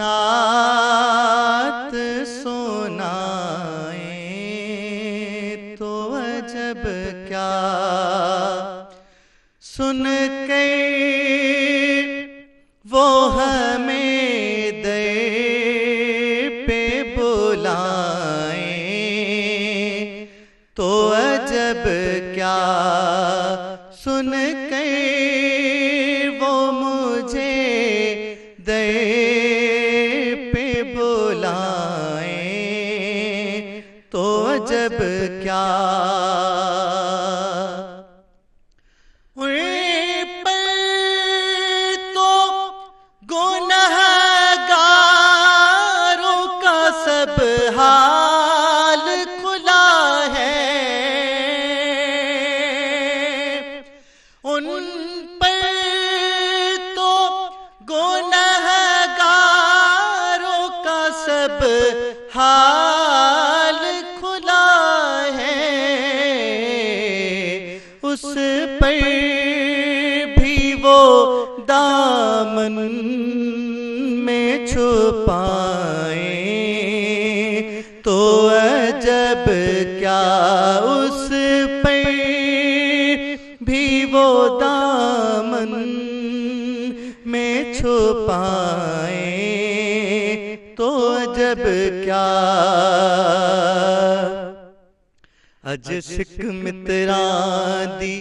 नात सुनाए तो अजब क्या, सुन के वो हमें दे पे बुलाए तो अजब क्या, सुन के वो मुझे दे पे बुलाए तो अजब क्या, सब हाल खुला है उन पर तो गुनहगारों का सब हाल खुला है, उस पर भी वो दामन में छुपाए तो अजब क्या, उस पे भी वो दामन में छुपाए तो अजब क्या, अज सिख मित्रां दी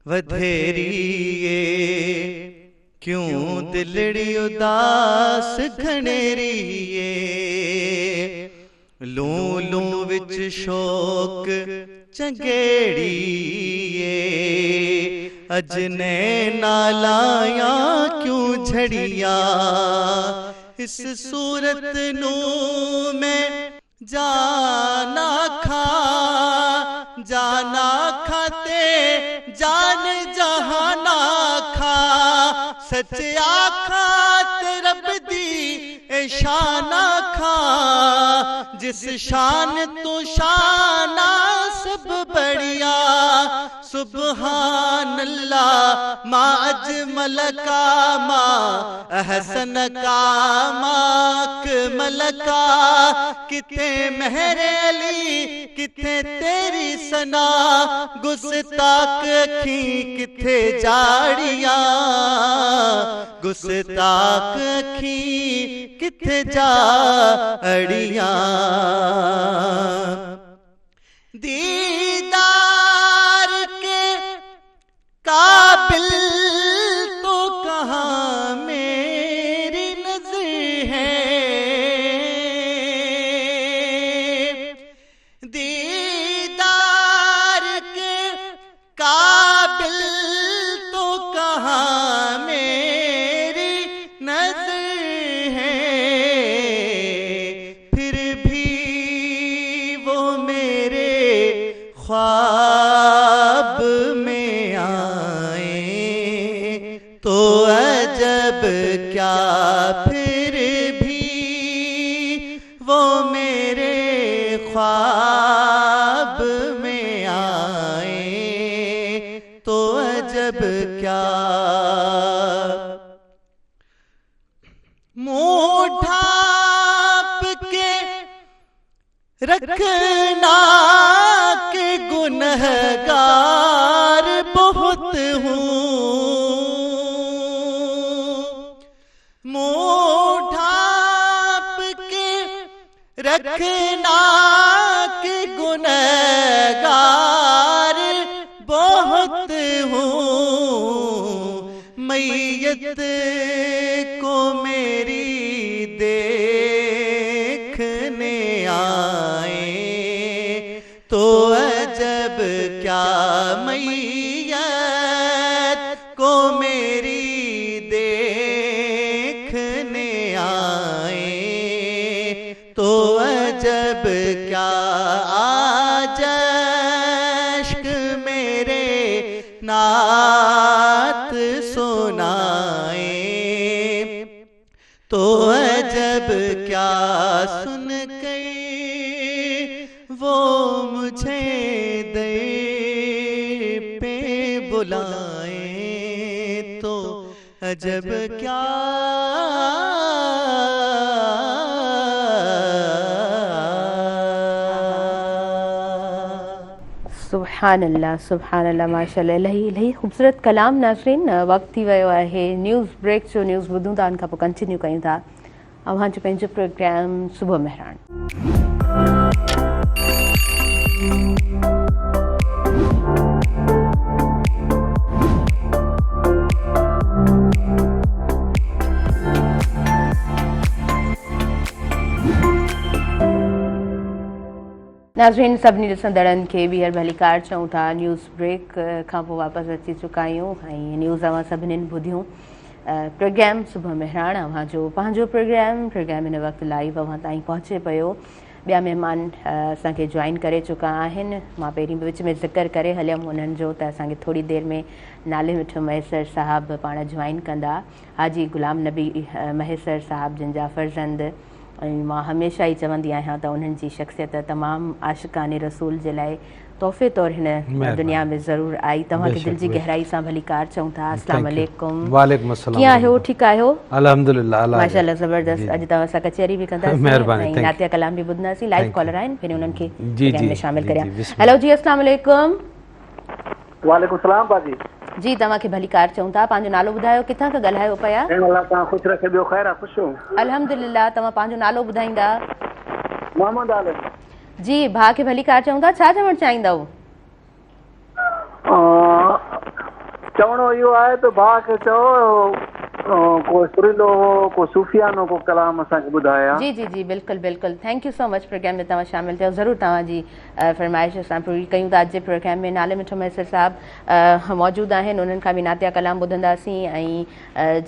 वधेरीए क्यों दिलड़ी उदास घनेरीए, लू लू विच शोक चंगेड़ीए, अज ने नालाया क्यों झड़िया, इस सूरत नू में जाना खाते जान जहाना खा, सच आखात रब दी शाना खा, जिस शान तू शाना सब बढ़िया, सुबहान अल्लाह मा अजमल का मा अहसन का माकमल का किथे मेहरे अली किथे तेरी सना गुस्ताख अखी किथे जाड़ियां गुस्ताख अखी किथे जाड़ियां दीदार के काबिल तो कहाँ मेरी नजर है दीदार के काबिल तो कहाँ मेरी नजर है फिर भी वो मेरे ख्वाब में आए तो अजब क्या फिर भी वो मेरे ख्वाब में आए तो अजब क्या मुँह ढाँप के रखना के गुनहगार बहुत हूँ मुँह ढाँप के रखना के गुनहगार बहुत हूँ मैयत को मेरी देखने आए तो अजब क्या मैयत को मेरी देखने आए तो अजब क्या आज अश्क मेरे नात सुनाए तो अजब क्या सुन के वो मुझे दे पे बुलाए तो अजब क्या सुभान अल्लाह माशाअल्लाह इलाही ख़ूबसूरत कलाम। नाज़रीन वक़्तु थी वियो आहे न्यूज़ ब्रेक जो। न्यूज़ ॿुधूं था, उन खां पोइ कंटिन्यू कयूं था अव्हां जो पंहिंजो प्रोग्राम सुबह मेहरान। नाज़रीन सभिनी ॾिसंदड़नि खे ॿीहर भलीकार चऊं था। न्यूज़ ब्रेक खां पोइ वापसि अची चुका आहियूं ऐं न्यूज़ अवां सभिनीनि ॿुधियूं। प्रोग्राम सुबह मेहरान अव्हां जो पंहिंजो प्रोग्राम हिन वक़्तु लाइव अव्हां ताईं पहुचे पियो। ॿिया महिमान असांखे जॉइन करे चुका आहिनि। मां पहिरीं विच में ज़िक्र करे हलियमि उन्हनि जो त असांखे थोरी देरि में नाले मिठो महेसर साहब पाण जॉइन कंदा। हाजी गुलाम नबी महेसर साहब जिन जा फ़र्ज़ंद ऐं मां हमेशह ई चवंदी आहियां त उन्हनि जी शख़्सियत तमामु आशिक़ाने रसूल जे लाइ तोहफ़े तौरु हिन दुनिया में ज़रूरु आई। तव्हांखे दिलि जी गहराई सां भलीकार चऊं था। अस्सलाम वालेकुम। वालेकुम अस्सलाम। कीअं आहियो? ठीकु आहियो? अल्हम्दुलिल्लाह माशाअल्लाह ज़बरदस्त। अॼु तव्हां सां कचहरी बि कंदासीं ऐं नातिया कलाम बि ॿुधंदासीं। लाइव कॉलर आहिनि, पहिरीं उन्हनि खे प्रोग्राम में शामिल करियां। हेलो जी, अस्सलाम वालेकुम। वालेकुम सलाम बाजी जी, तव्हांखे भलीकार चऊं था। पंहिंजो नालो ॿुधायो, किथां खां ॻाल्हायो पिया? अल्लाह तव्हां ख़ुशि रखे, ॿियो ख़ैर आहे? ख़ुशि हो अल्हम्दुलिल्लाह। तव्हां पंहिंजो नालो ॿुधाईंदा? मोहम्मद आलम जी। भाउ खे भलीकार चऊं था, छा चवणु चाहींदव? चवणो इहो आहे त भाउ खे चओ को सुरीलो हो, को सूफ़ियानो को कलाम असांखे ॿुधाया। जी जी जी, बिल्कुलु बिल्कुलु। Thank you so much program में तव्हां शामिल थियो। ज़रूरु तव्हांजी फरमाइश असां पूरी कयूं था। अॼु जे प्रोग्राम में नाले मिठो मैसर साहब मौजूदु आहिनि, उन्हनि खां बि नातिया कलाम ॿुधंदासीं ऐं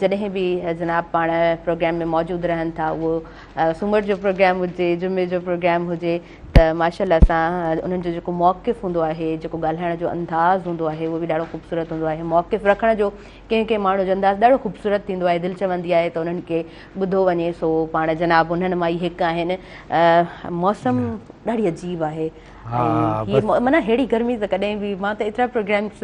जॾहिं बि जनाब पाण प्रोग्राम में मौजूदु रहनि था, उहो सूमर जो प्रोग्राम हुजे, जुमे जो प्रोग्राम हुजे, त माशाअल्लाह असां उन्हनि जो जेको मौक़िफ़ हूंदो आहे, जेको ॻाल्हाइण जो अंदाज़ हूंदो आहे, उहो बि ॾाढो ख़ूबसूरत हूंदो आहे। मौक़िफ़ रखण जो कंहिं कंहिं माण्हू जो अंदाज़ ॾाढो ख़ूबसूरत थींदो आहे, दिलि चवंदी आहे त उन्हनि खे ॿुधो वञे। सो पाण जनाब उन्हनि मां ई हिकु आहिनि। मौसम ॾाढी अजीब आहे, माना अहिड़ी गर्मी त कॾहिं बि मां त एतिरा प्रोग्राम्स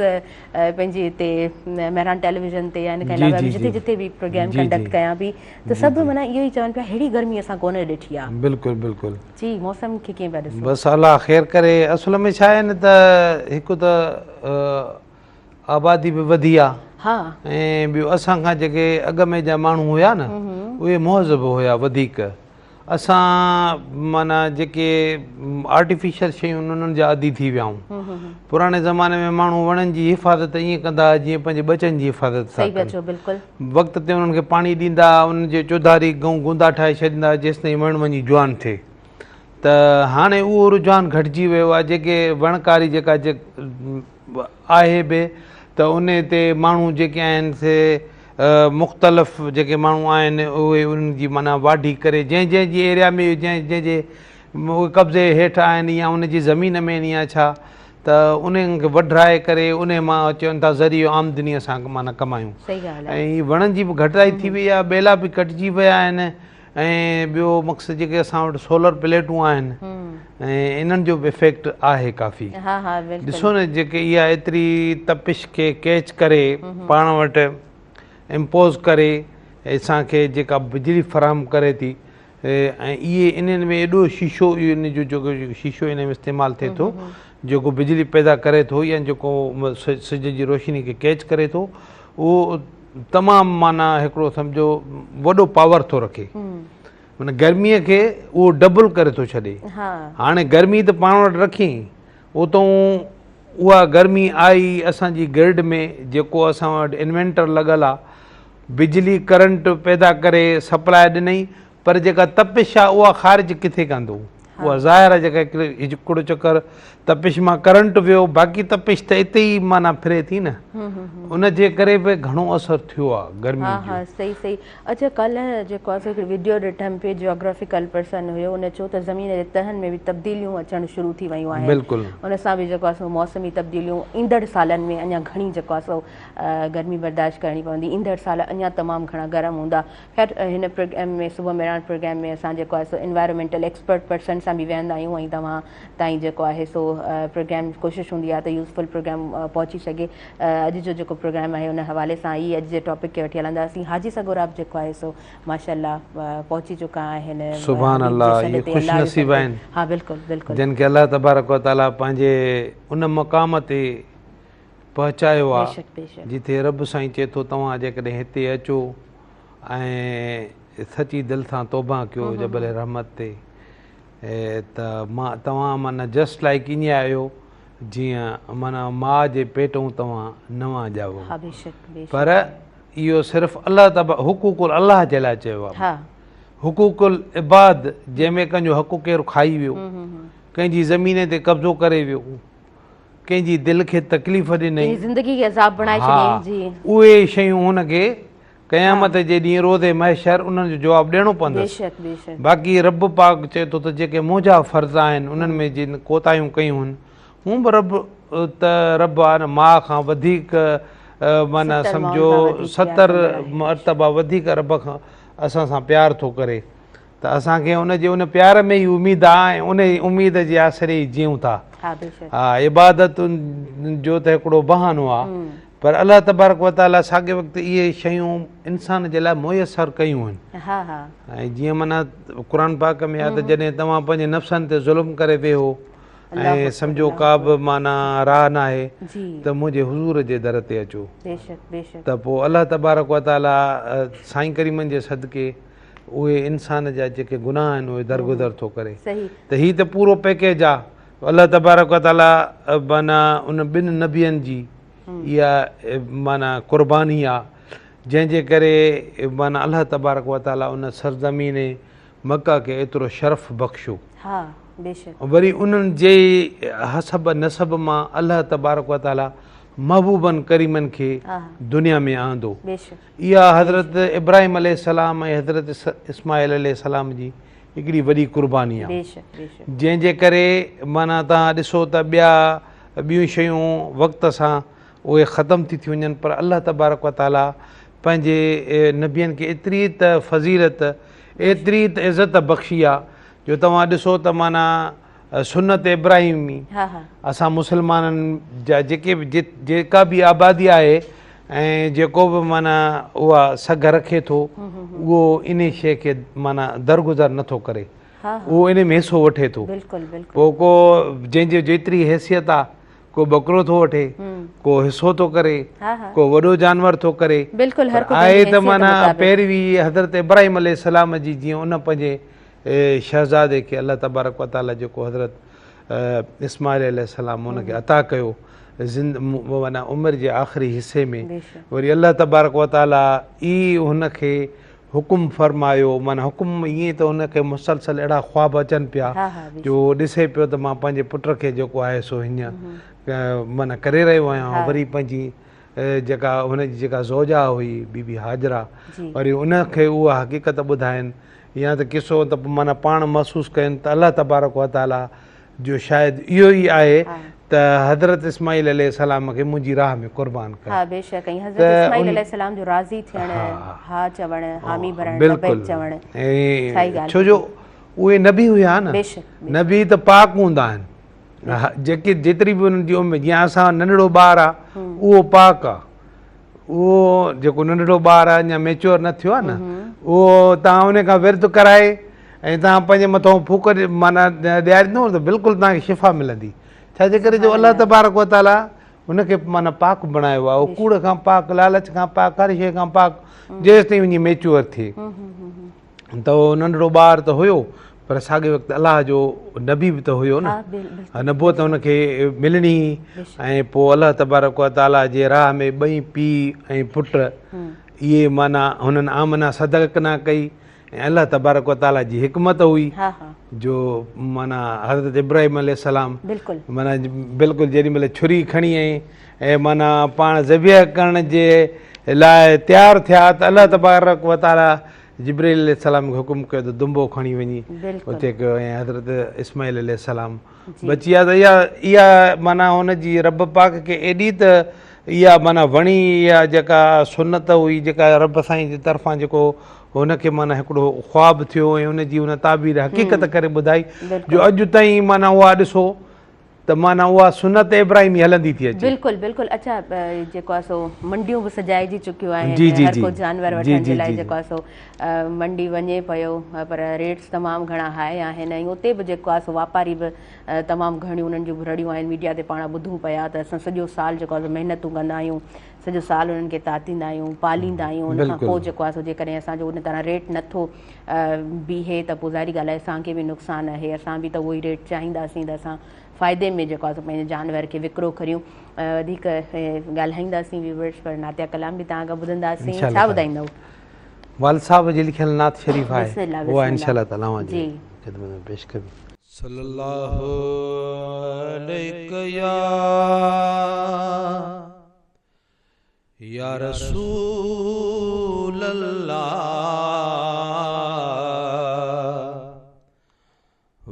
पंहिंजे हिते मेहरान टेलीविजन ते या इन खां अलावा जिते जिते बि प्रोग्राम कंडक्ट कयां पई त सभु माना इहो ई चवनि पिया अहिड़ी गर्मी असां कोन ॾिठी आहे। बिल्कुलु बिल्कुलु जी मौसम खे कीअं पिया ॾिसो? बसि अलाह ख़ैर करे। असुल में छा आहे न त हिकु त आबादी बि वधी आहे हा ऐं ॿियो असां खां जेके अॻ में जा माण्हू हुया न उहे मुहज़ब हुया वधीक। असां माना जेके आर्टिफिशियल शयूं उन्हनि जा आदी थी विया आहियूं। पुराणे ज़माने में माण्हू वणनि जी हिफ़ाज़त ईअं कंदा जीअं पंहिंजे बचनि जी हिफ़ाज़त था कनि। वक़्त ते उन्हनि खे पाणी ॾींदा, उन्हनि जे चौधारी गऊं गुंदा ठाहे छॾींदा जेसि ताईं वण वञी जुवान थिए। त हाणे उहो रुझान घटिजी वियो आहे। जेके वणकारी जेका आहे बि त उन ते माण्हू जेके आहिनि से मुख़्तलिफ़ जेके माण्हू आहिनि उहे उन्हनि जी माना वाढी करे जंहिंजी एरिया में जंहिंजे उहे कब्ज़े हेठि आहिनि या उन जी ज़मीन में आहिनि या छा त उन्हनि खे वढाए करे उन मां चवनि था ज़रियो आमदनी असां माना कमायूं। ऐं वणनि जी बि घटिताई थी वई आहे, ॿेला बि कटिजी विया आहिनि। ऐं ॿियो मक़सदु जेके असां वटि सोलर प्लेटूं आहिनि ऐं इन्हनि जो बि इफेक्ट आहे काफ़ी। ॾिसो न जेके इहा एतिरी तपिश खे कैच करे पाण वटि इम्पोज़ करे असांखे जेका बिजली फ़राहम करे थी ऐं इहे इन्हनि में एॾो शीशो इन जो जेको शीशो इन में इस्तेमालु थिए थो जेको बिजली पैदा करे थो या जेको सिज जी रोशनी खे कैच करे थो उहो तमामु माना हिकिड़ो सम्झो वॾो पावर थो रखे। माना गर्मीअ खे उहो डबल करे थो छॾे। हाणे गर्मी त पाण वटि रखी उतां उहा गर्मी आई असांजी ग्रिड में जेको असां वटि इन्वेंटर लॻल आहे बिजली करंट पैदा करे सप्लाई ॾिनई पर जेका तपिश आहे उहा ख़ारिज किथे कंदो? उहा ज़ाहिर आहे जेका हिकिड़ो चकर तपिश मां करंट वियो बाक़ी तपिश त हिते ई माना फिरे थी न उन जे करे बि घणो असरु थियो आहे गर्मी जो। सही सही। अच्छा कल्ह जेको आहे हिकिड़ो वीडियो ॾिठमि पियो जियोग्राफिकल पर्सन हुयो उन चयो त ज़मीन जे तहनि में बि तब्दीलियूं अचणु शुरू थी वियूं आहिनि। बिल्कुलु उन सां बि जेको आहे सो मौसमी तब्दीलियूं ईंदड़ सालनि में अञा घणी जेको आहे सो गर्मी बर्दाश्त करणी पवंदी। ईंदड़ साल अञा तमामु घणा गरम हूंदा। ख़ैर हिन प्रोग्राम में सुबुह मेरान प्रोग्राम में असां जेको आहे सो एनवायरमेंटल एक्सपर्ट पर्सन सां बि वेहंदा आहियूं ऐं तव्हां ताईं जेको आहे सो प्रोग्राम कोशिशि हूंदी आहे त यूज़फुल प्रोग्राम पहुची सघे। अॼु जो जेको प्रोग्राम आहे उन हवाले सां ई अॼु जे टॉपिक खे वठी हलंदासीं। हाजी सगोराब जेको आहे सो माशाअल्लाह पहुची चुका आहिनि। सुभान अल्लाह, ये ख़ुशनसीब आहिनि। हा बिल्कुलु बिल्कुलु। जिन खे अल्लाह तबारक व तआला पंहिंजे उन मक़ाम ते पहुचायो आहे जिथे रब साईं चए थो तव्हां जेकॾहिं हिते अचो ऐं सची दिलि सां तौबा कयो जबल रहमत ते त मां तव्हां माना जस्ट लाइक ईअं आहियो जीअं माना माउ जे पेटूं तव्हां नवां ॼाओ। पर इहो सिर्फ़ु अलाह तबा हुकूकुल अलाह जे लाइ चयो आहे। हुकूकुल इबाद जंहिंमें कंहिंजो हक़ केरु खाई वियो, कंहिंजी ज़मीन ते कब्ज़ो करे वियो, कंहिंजी दिलि खे तकलीफ़ ॾिनई, ज़िंदगी खे अज़ाब बणाए छॾियईं, उहे शयूं हुनखे क़यामत जे ॾींहुं रोज़े महशर उन्हनि जो जवाबु ॾियणो पवंदसि। बाक़ी रब पाक चए थो त जेके मुंहिंजा फ़र्ज़ आहिनि उन्हनि में जिन कोताहियूं कयूं आहिनि हूं बि रब आहे न माउ खां वधीक माना सम्झो 70 मरतबा वधीक रब खां असां सां प्यारु थो करे। त असांखे उनजे उन प्यार में ई उमेद आहे ऐं उन उमेद जे आसिरे ई जियूं था। हा इबादतुनि जो त हिकिड़ो बहानो आहे पर अलाह तबारक व तआला साॻे वक़्तु इहे शयूं इंसान जे लाइ मुयसरु कयूं आहिनि। ऐं जीअं माना क़ुर पाक में आहे त जॾहिं तव्हां पंहिंजे नफ़्सनि ते ज़ुल्म करे वेहो ऐं सम्झो का बि माना राह न आहे त मुंहिंजे हुज़ूर जे दर ते अचो त पोइ अलाह तबारक व तआला साईं करीमनि जे सदके उहे इंसान जा जेके गुनाह आहिनि उहे दरगुदर थो करे। त हीअ त पूरो पैकेज आहे। अलाह तबारक व तआला माना उन ॿिनि नबियनि जी इहा माना क़ुर्बानी आहे जंहिंजे करे माना अलाह तबारक व तआला उन सरज़मीन मक्का खे एतिरो शरफ़ बख़्शो। वरी उन्हनि जे हसब नसब मां अलाह तबारक व तआला महबूबनि करीमनि खे दुनिया में आंदो। इहा हज़रत इब्राहिम अलैहिस्सलाम ऐं हज़रत इस्माइल अलैहिस्सलाम जी हिकिड़ी वॾी क़ुर्बानी आहे जंहिंजे करे माना तव्हां ॾिसो त ॿियूं शयूं वक़्त सां उहे ख़तमु थी थी वञनि पर अलाह तबारक व तआला पंहिंजे नबियनि खे एतिरी त फज़ीलत एतिरी त इज़त बख़्शी आहे जो तव्हां ॾिसो त माना सुन्नत इब्राहिमी हा हा असां मुस्लमाननि जा जेका बि आबादी आहे ऐं जेको बि माना उहा सघ रखे थो उहो इन शइ खे माना दरगुज़र नथो करे, हा उहो इन में हिसो वठे थो। बिल्कुलु बिल्कुलु पोइ को जंहिंजी जेतिरी हैसियत आहे, को बकरो थो वठे, को हिसो थो करे, हा हा को वॾो जानवर थो करे। बिल्कुलु हर पर को आहे पंहिंजी त हैसियत माना मुताबिक़। पहिरीं हज़रत इब्राहिम अलैहिस्सलाम जी जीअं उन पंहिंजे शहज़ादे खे अलाह तबारक व ताला जेको हज़रत इस्माइल अलैहिस्सलाम उनखे अता कयो माना उमिरि जे आख़िरी हिसे में, बेशक वरी अलाह तबारक व ताला ई हुनखे हुकुम फरमायो, माना हुकुम ईअं त हुनखे मुसलसल अहिड़ा ख़्वाब अचनि पिया हा हा जो ॾिसे पियो त मां पंहिंजे पुट खे जेको आहे सो हीअं माना करे रहियो आहियां। वरी पंहिंजी जेका हुनजी जेका ज़ौजा हुई बीबी हाजरा, जी वरी उनखे उहा हक़ीक़त ॿुधाइनि या त किसो त माना पाण महसूसु कनि त अलाह तबारक व ताला जो शायदि इहो ई आहे त हज़रत इस्माइल अलैहिस्सलाम खे मुंहिंजी राह में क़ुर्बान कर। हा बेशक ऐं हज़रत इस्माइल अलैहिस्सलाम जो राज़ी थियण, हा चवण, हामी भरण, लबैक चवण, सही ऐं ॻाल्हि। छो जो उहे नबी हुया न, बेशक नबी त पाक हूंदा आहिनि। जेके जेतिरी बि उन्हनि जी उमिरि, जीअं असां नंढड़ो ॿारु आहे उहो पाक आहे, उहो जेको नंढड़ो ॿारु आहे अञा मेच्योर न थियो आहे न, उहो तव्हां उन खां विर्त कराए ऐं तव्हां पंहिंजे मथां फूक माना ॾियारींदो त बिल्कुलु तव्हांखे शिफ़ा मिलंदी। छाजे करे जो अलाह तबारक व ताला हुनखे माना पाक बणायो आहे, उहो कूड़ खां पाक, लालच खां पाक, हर शइ खां पाक, जेसि ताईं वञी मेच्योर थिए। त उहो नंढड़ो ॿारु त हुयो पर साॻे वक़्तु अलाह जो नबी बि त हुयो न, नबूअत हुनखे मिलणी। ऐं पोइ अलाह तबारक व ताला जे राह में ॿई पीउ ऐं पुट इहे माना हुननि आमना सदक न कई ऐं अलाह तबारक व ताला जी हिकमत हुई जो माना हज़रत इब्राहिम अलैहिस्सलाम माना बिल्कुलु जेॾी महिल छुरी खणी ऐं माना पाण ज़बिह करण जे लाइ तयारु थिया त अलाह तबारक व ताला जिब्रील अलैहिस्सलाम खे हुकुम कयो त दुंबो खणी वञी उते कयो ऐं हज़रत इस्माइल अलैहिस्सलाम बची विया। त इहा माना हुनजी रब पाक खे एॾी त इहा माना वणी, इहा जेका सुनत हुई जेका रब साईं जे तरफ़ां जेको हुनखे माना हिकिड़ो ख़्वाबु थियो ऐं हुनजी हुन ताबीर हक़ीक़त करे ॿुधाई जो अॼु ताईं माना उहा ॾिसो त माना उहा सुनत इब्राहिमी हलंदी थी अचे। बिल्कुलु बिल्कुलु। अच्छा जेको आहे सो मंडियूं बि सजाइजी चुकियूं आहिनि, हर को जानवर वठण जे लाइ जेको आहे सो मंडी वञे पियो, पर रेट्स तमामु घणा हाई आहिनि ऐं उते बि जेको आहे सो वापारी बि तमामु घणियूं उन्हनि जूं रड़ियूं आहिनि। मीडिया ते पाण ॿुधूं पिया त असां सॼो साल जेको आहे महिनतूं कंदा आहियूं, सॼो साल उन्हनि खे तातींदा आहियूं, पालींदा आहियूं, उन खां पोइ जेको आहे सो जेकॾहिं असांजो उन तरह रेट नथो बीहे त पोइ ज़ाहिरी ॻाल्हि आहे असांखे बि नुक़सानु आहे। असां बि त उहो ई रेट चाहींदासीं त असां फ़ाइदे में जेको आहे सो पंहिंजे जानवर खे विकिरो करियूं। वधीक ॻाल्हाईंदासीं व्यूअर्स, पर नातिया कलाम बि तव्हां खां ॿुधंदासीं। छा ॿुधाईंदव? वाल साहब जी लिखियल नात शरीफ़ आहे, उहा इंशाअल्लाह ताला जी ख़िदमत में पेश कबी। सल्लल्लाहु अलैहि या रसूल अल्लाह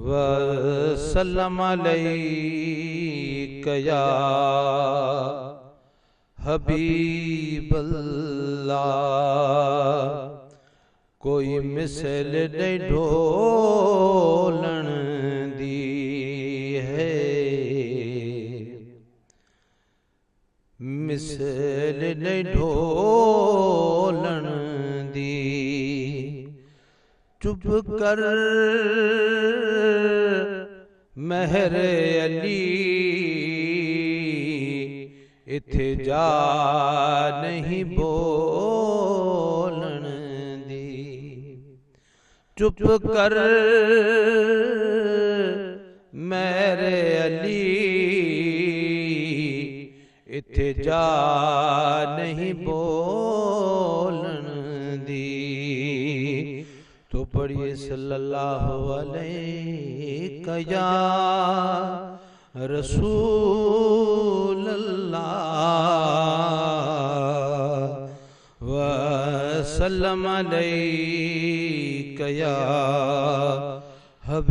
व सल्लम अलैका या हबीब अल्लाह। कोई मिसल नहीं ढोलण दी है, मिसल नहीं ढोलण दी। चुप कर महर अली इथे जा नहीं बोलन दी। चुप कर मेरे अली इथे जा नहीं बोलन दी। तो पढ़िए सल्लल्लाहु अलैहि या रसूल अल्लाह व सल्लम अलैका या हबीब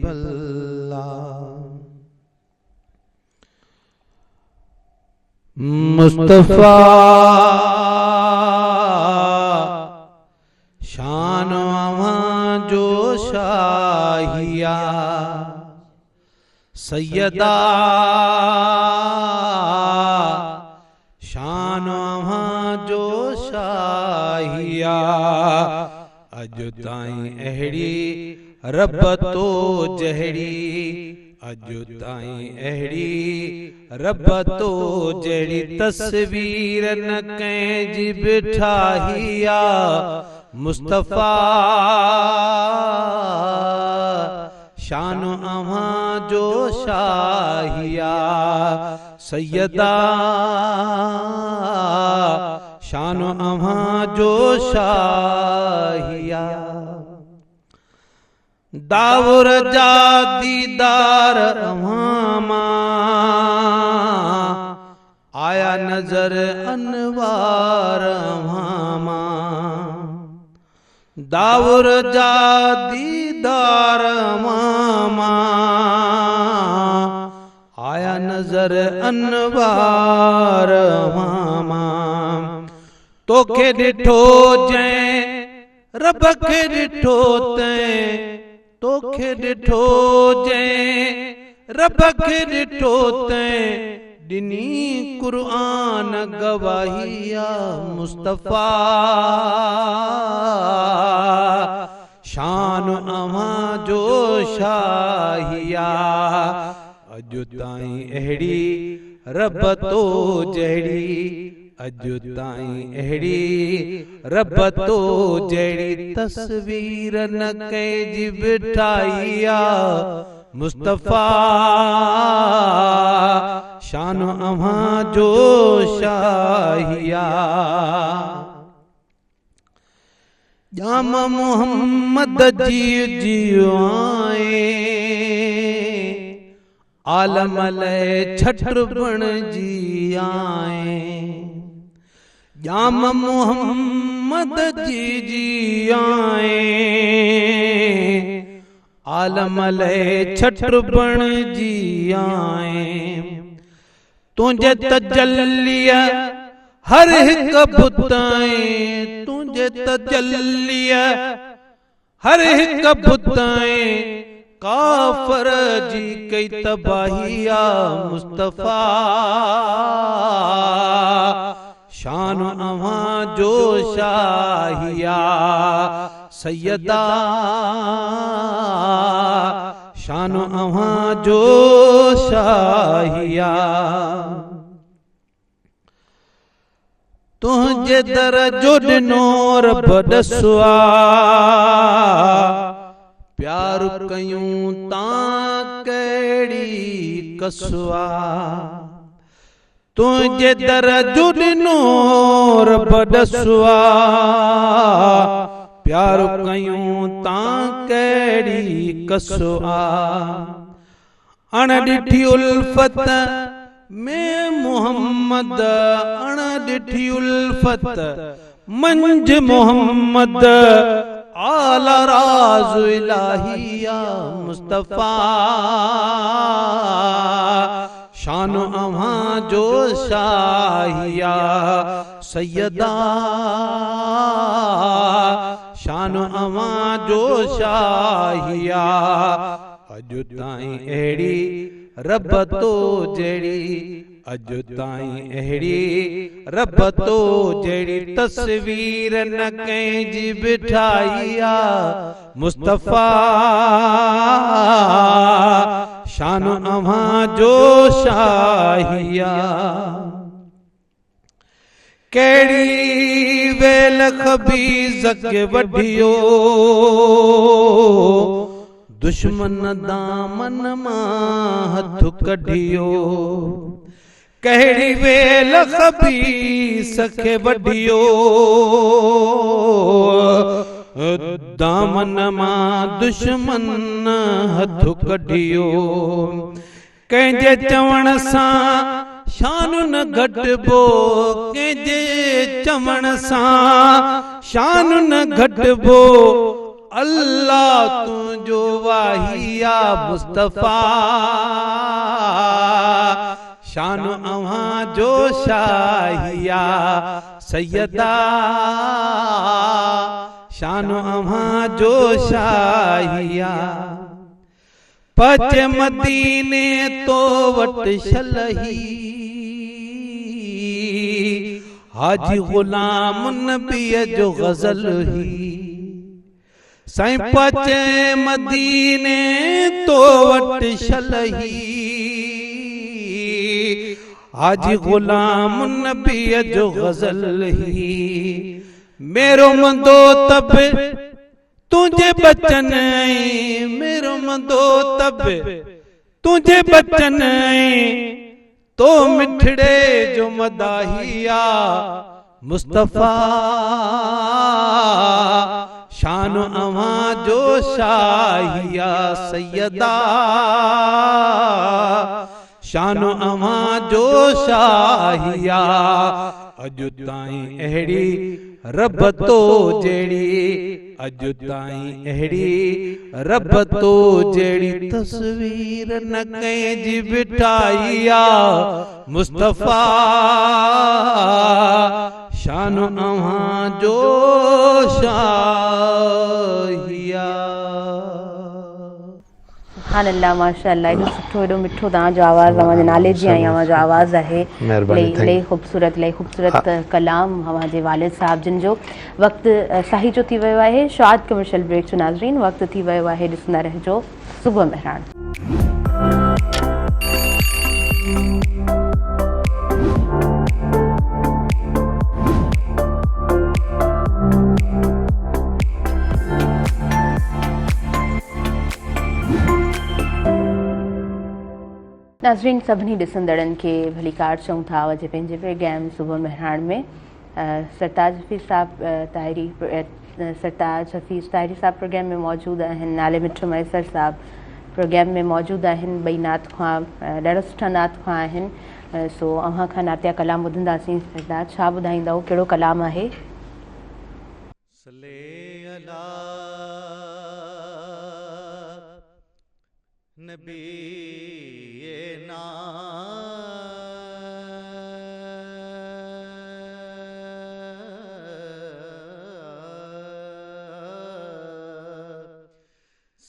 अल्लाह। मुस्तफा शान जो शाहिया सैयदा शान अव्हां जो शाहिया अॼु ताईं अहिड़ी रब तो जहिड़ी अॼु ताईं अहिड़ी रब तो जहिड़ी तस्वीर न कंहिंजी बि ठाहिया मुस्तफ़ा शान अव्हां जो शाहिया सैयदा शान अव्हां जो शाहिया दाऊर जा दीदार अव्हां मां आया नजर अनवार अव्हां मां दाऊर जा दीदार अव्हां मां आया नजर अनवार अव्हां मां तोखे ॾिठो जंहिं रब खे ॾिठो तैं तोखे ॾिठो जंहिं रब खे ॾिठो तैं ॾिनी क़ुर्आन गवाहिया मुस्तफ़ा शान अव्हां जो शाहिया अॼु ताईं अहिड़ी रब तो जहिड़ी अॼु ताईं अहिड़ी रब तो जहिड़ी तस्वीर न कंहिंजी बि ठाहिया मुस्तफ़ा शान अव्हां जो शाहिया जाम मोहम्मद जी जियो आए आलम लय छठ बण जी आए जाम मोहम्मद जी आए आलम लय छठ बण जी आए तुझे तजल्लिया हर हिक बुताएं तुझे तजल्लिया हर हिक बुताएं काफर जी कई तबाहिया मुस्तफ़ा शान अव्हां जो शाहिया सैयदा शान अव्हां जो शाहिया तुझे दर जो ॾिनो रब ॾसुआ प्यार कयूं तां कहिड़ी कसुआ तुझे दर जो ॾिनो रब ॾसुआ प्यार कयूं तां कहिड़ी कसुआ अण ॾिठी उल्फत में मोहम्मद अण ॾिठी उल्फत मंझ मोहम्मद आला राज़ इलाहिया मुस्तफ़ा शान अव्हां जो शाहिया सैयदा शान अव्हां जो शाहिया अॼु ताईं अहिड़ी रब तो जहिड़ी अॼु ताईं अहिड़ी रब तो जहिड़ी तस्वीर न कंहिंजी बि ठाहिया मुस्तफ़ा शान अव्हां जो शाहिया कहिड़ी वेल खबीज़ खे वढियो दुश्मन दामन मां हथ कढियो कहिड़ी वेल खबीज़ खे वढियो दामन मां दुश्मन हथ कढियो कंहिंजे चवण सां शान न घटबो कंहिंजे चवण सां शान न घटबो अल्लाह तुझो वाहिया मुस्तफ़ा शान अव्हां जो शाहिया सैयदा शान अव्हां जो शाहिया पच मदीने तो वट शलही हाजी गुलाम नबी जो गजल ही साईं पच मदीने तो वट शलही हाजी गुलाम नबी जो गजल ही मेरो मंदो तब तुझे बचन मेरो मंदो तब तुझे बचन तो मिठड़े जो मदाहिया मुस्तफा शान अवा जो शाहिया सैयदा शान अवा जो शाहिया अजु ताईं अहिड़ी रब तो जेड़ी अजु ताईं अहिड़ी रब तो जेड़ी तस्वीर न कंहिं जी बिठाइया मुस्तफा शान अव्हां जो शाहिया। सुभान अल्लाह माशाअल्लाह एॾो सुठो एॾो मिठो तव्हांजो आवाज़ तव्हांजे नाले जी ऐं अव्हांजो आवाज़ आहे इलाही ख़ूबसूरत कलाम अव्हांजे वालिद साहब जिन जो। वक़्तु साही जो थी वियो आहे शॉर्ट कमर्शियल ब्रेक जो नाज़रीन। वक़्तु थी वियो आहे ॾिसंदा रहिजो सुबुह मेहरान। नाज़रीन सभिनी ॾिसंदड़नि खे भलीकार चऊं था अॼु पंहिंजे प्रोग्राम सुबुह मेहरान में सरताज हफ़ीज़ ताहिरी साहब प्रोग्राम में मौजूदु आहिनि। नाले मिठो मैसर साहब प्रोग्राम में मौजूदु आहिनि। ॿई नात ख़्वां ॾाढा सुठा नात ख़्वां आहिनि। सो अव्हां खां नातिया कलाम ॿुधंदासीं। सरताज छा ॿुधाईंदव, कहिड़ो कलाम आहे? नबी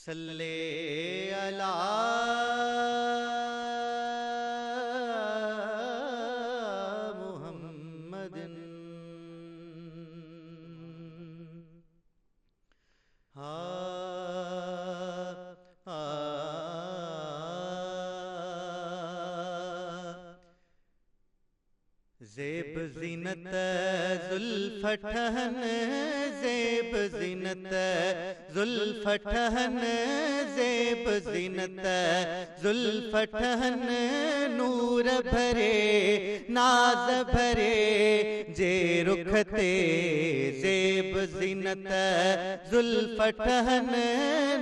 सल्ले अला मुहम्मदिन ज़ेब ज़ीनत ज़ुल्फ़ठहन ज़ेब ज़ीनत ज़ुल्फ़ठहन ज़ेब ज़ीनत ज़ुल्फ़ठहन नूर भरे नाज़ भरे जे रुख ते ज़ेब ज़ीनत ज़ुल्फ़ठहन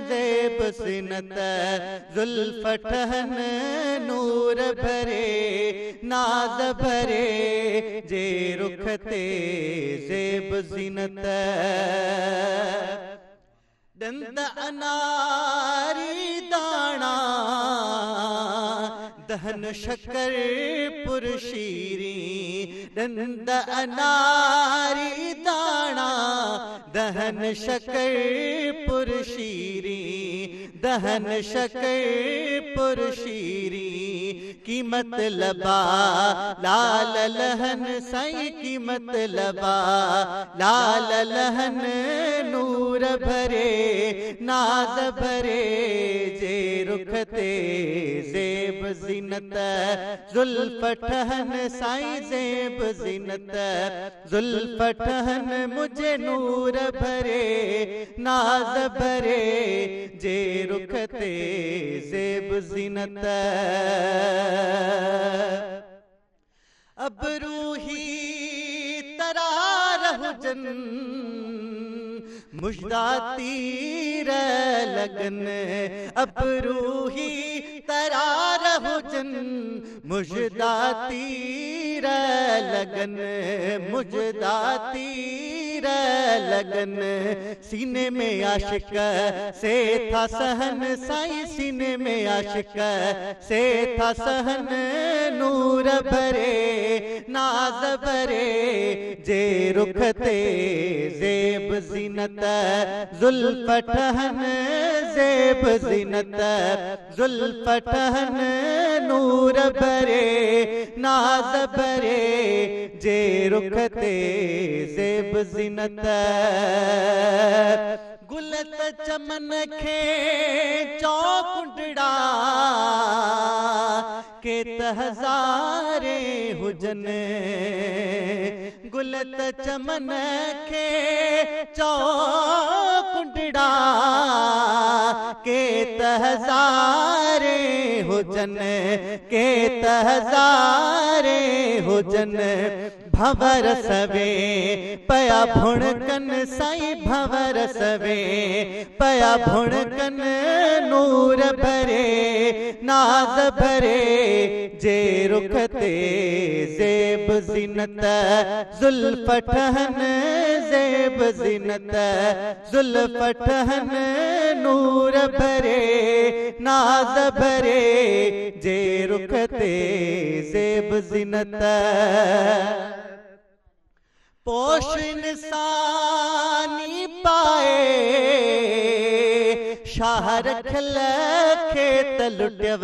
ज़ेब ज़ीनत ज़ुल्फ़ठहन नूर भरे नाज़ भरे जे रुख ते ज़ेब ज़ीनत दंद अनारी दाना दहन शक्कर पुरशीरी दंद अनारी दाना दहन शक्कर पुरशीरी दहन शक्कर पुरशीरी कीमत लबा लाल लहन साईं कीमत लबा लाल लहन नूर भरे नाज भरे जे रुख ते ज़ेब ज़ीनत ज़ुल्फ़ठहन साईं ज़ेब ज़ीनत ज़ुल्फ़ठहन मुझे नूर भरे नाज भरे जे रुख ते ज़ेब ज़ीनत अब रूही तरार हुजन मुजदा तीर लगन अब रूही तरार हुजन मुजदा तीर लगन मुजदा तीर लगन सीने में आशिक से था सहन साईं सीने में आशिक से था सहन नूर भरे नाज भरे जे रुख ते ज़ेब ज़ीनत ज़ुल्फ़ठहन ज़ेब ज़ीनत ज़ुल्फ़ ठहन नूर भरे नाज़ भरे जे रुख ते ज़ेब ज़ीनत गुलत चमन खे चौकुंडड़ा के हज़ारे हुजन गुलत चमन खे चौकुंडड़ा के हज़ारे हुजन के हज़ारे हुजन भंवर सवे पया भुणकन साईं भंवर सवे पया भुणकन नूर भरे नाज़ भरे जे रुख ते ज़ेब ज़ीनत ज़ुल्फ़ ठहन ज़ेब ज़ीनत ज़ुल्फ़ ठहन नूर भरे नाज़ भरे जे रुख ते ज़ेब ज़ीनत पोश इंसानी पाए शाह रखल खेत लुटव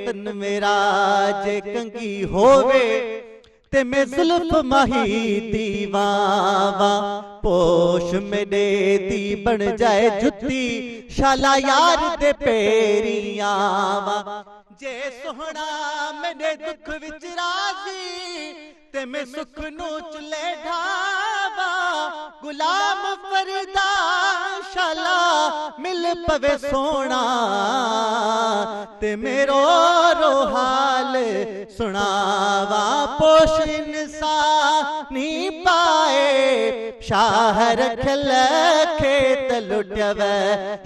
तन मेरा जे कंगी होवे ते मैं जुल्फ माही दीवावा पोश में देती बन जाए जुत्ती शाला यार दे पेरियावा जे सोहना मेरे दुख विच राजी ते मैं सुख नू चले ढावा गुलाम फरदा शाला मिल पवे सोना ते मेरो रो हाल सुनावा पोश इंसानी पाए शाह रखल खेत लुटव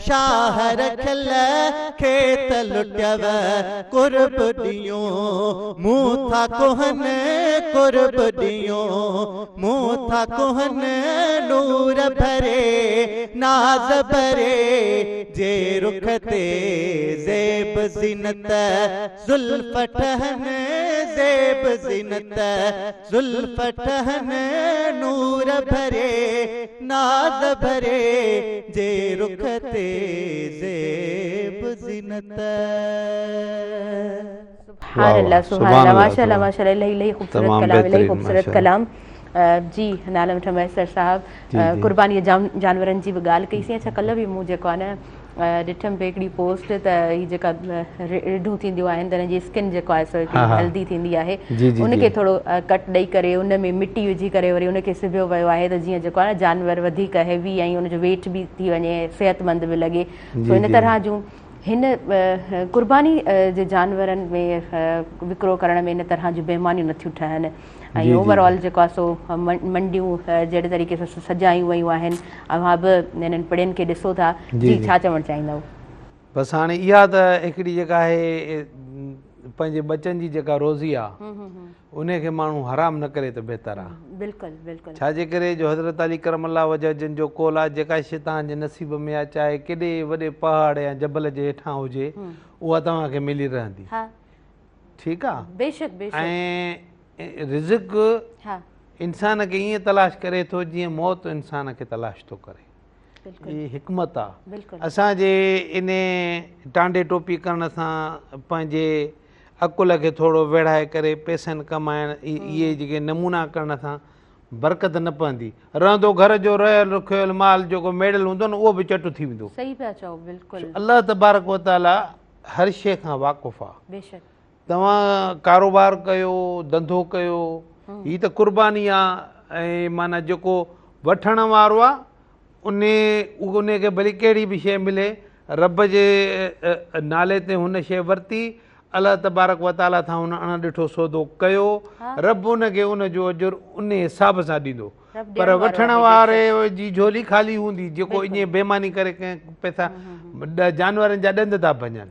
शाह रखल खेत लुटव कुर्ब दियो मुँह था कोहन कुर्ब दियो मुँह था कोहन नूर भरे नाज भरे जे रुख ते ज़ेब ज़ीनत ज़ुल्फ़ ठहन ज़ेब ज़ीनत ज़ुल्फ़ ठहन नूर भरे नाज भरे जे रुख ते ज़ेब ज़ीनत सुभान अल्लाह माशाल्लाह माशाल्लाह इलाही खूबसूरत कलाम इलाही खूबसूरत कलाम जी नालम ठमैसर साहब कुर्बानी जानवरनि जी बि ॻाल्हि कईसीं अच्छा कल्ह बि मूं जेको आहे न ॾिठमि पे हिकिड़ी पोस्ट त ही जेका रिढूं थींदियूं आहिनि त हिन जी स्किन जेको आहे सो हल्दी थींदी आहे उनखे थोरो कट ॾेई करे उन में मिटी विझी करे वरी उनखे सिबियो वियो आहे त जीअं जेको आहे न जानवर वधीक हैवी ऐं उनजो वेट बि थी वञे सिहतमंद बि लॻे सो इन तरह जूं हिन कुर्बानी जे जानवरनि में विकिरो करण में इन तरह जूं बेईमानियूं नथियूं ठहनि ऐं ओवरऑल जेको आहे सो मंडियूं जहिड़े तरीक़े सां सजायूं वयूं आहिनि अव्हां बि हिननि पिड़ियुनि खे ॾिसो था जी छा चवणु चाहींदव बसि हाणे इहा त हिकिड़ी जेका आहे पंहिंजे बचनि जी जेका रोज़ी आहे उनखे माण्हू हराम न करे त बहितर आहे बिल्कुलु बिल्कुलु छाजे करे जो हज़रत अली करमल्ला वजह जिन जो कोल आहे जेका शइ तव्हांजे नसीब में आहे चाहे केॾे वॾे पहाड़ या जबल जे हेठां हुजे उहा तव्हांखे मिली रहंदी ठीकु आहे बेशक बेशक ऐं रिज़्क इंसान खे ईअं तलाश करे थो जीअं मौत इंसान खे तलाश थो करे इहा हिकमत आहे असांजे इन टांडे टोपी करण सां पंहिंजे अकुल खे थोरो वेढ़ाए करे पैसनि कमाइण इहे जेके नमूना करण सां बरकत न पवंदी रहंदो घर जो रहियल रुखियल माल जेको मेड़ियल हूंदो न उहो बि चटु थी वेंदो सही पिया चओ बिल्कुलु अलाह तबारक व तआला हर शइ खां वाक़ुफ़ु आहे बेशक तव्हां कारोबार कयो धंधो कयो हीअ त कुर्बानी आहे ऐं माना जेको वठण वारो आहे उनखे भली कहिड़ी बि शइ मिले रब जे नाले ते हुन शइ वरिती अलाह तबारक व तआला सां हुन अणॾिठो सौदो कयो रब उनखे उनजो अजुर उन हिसाब सां ॾींदो पर वठण वारे जी झोली ख़ाली हूंदी जेको ईअं बेईमानी करे कंहिं पैसा जानवरनि जा ॾंद था भञनि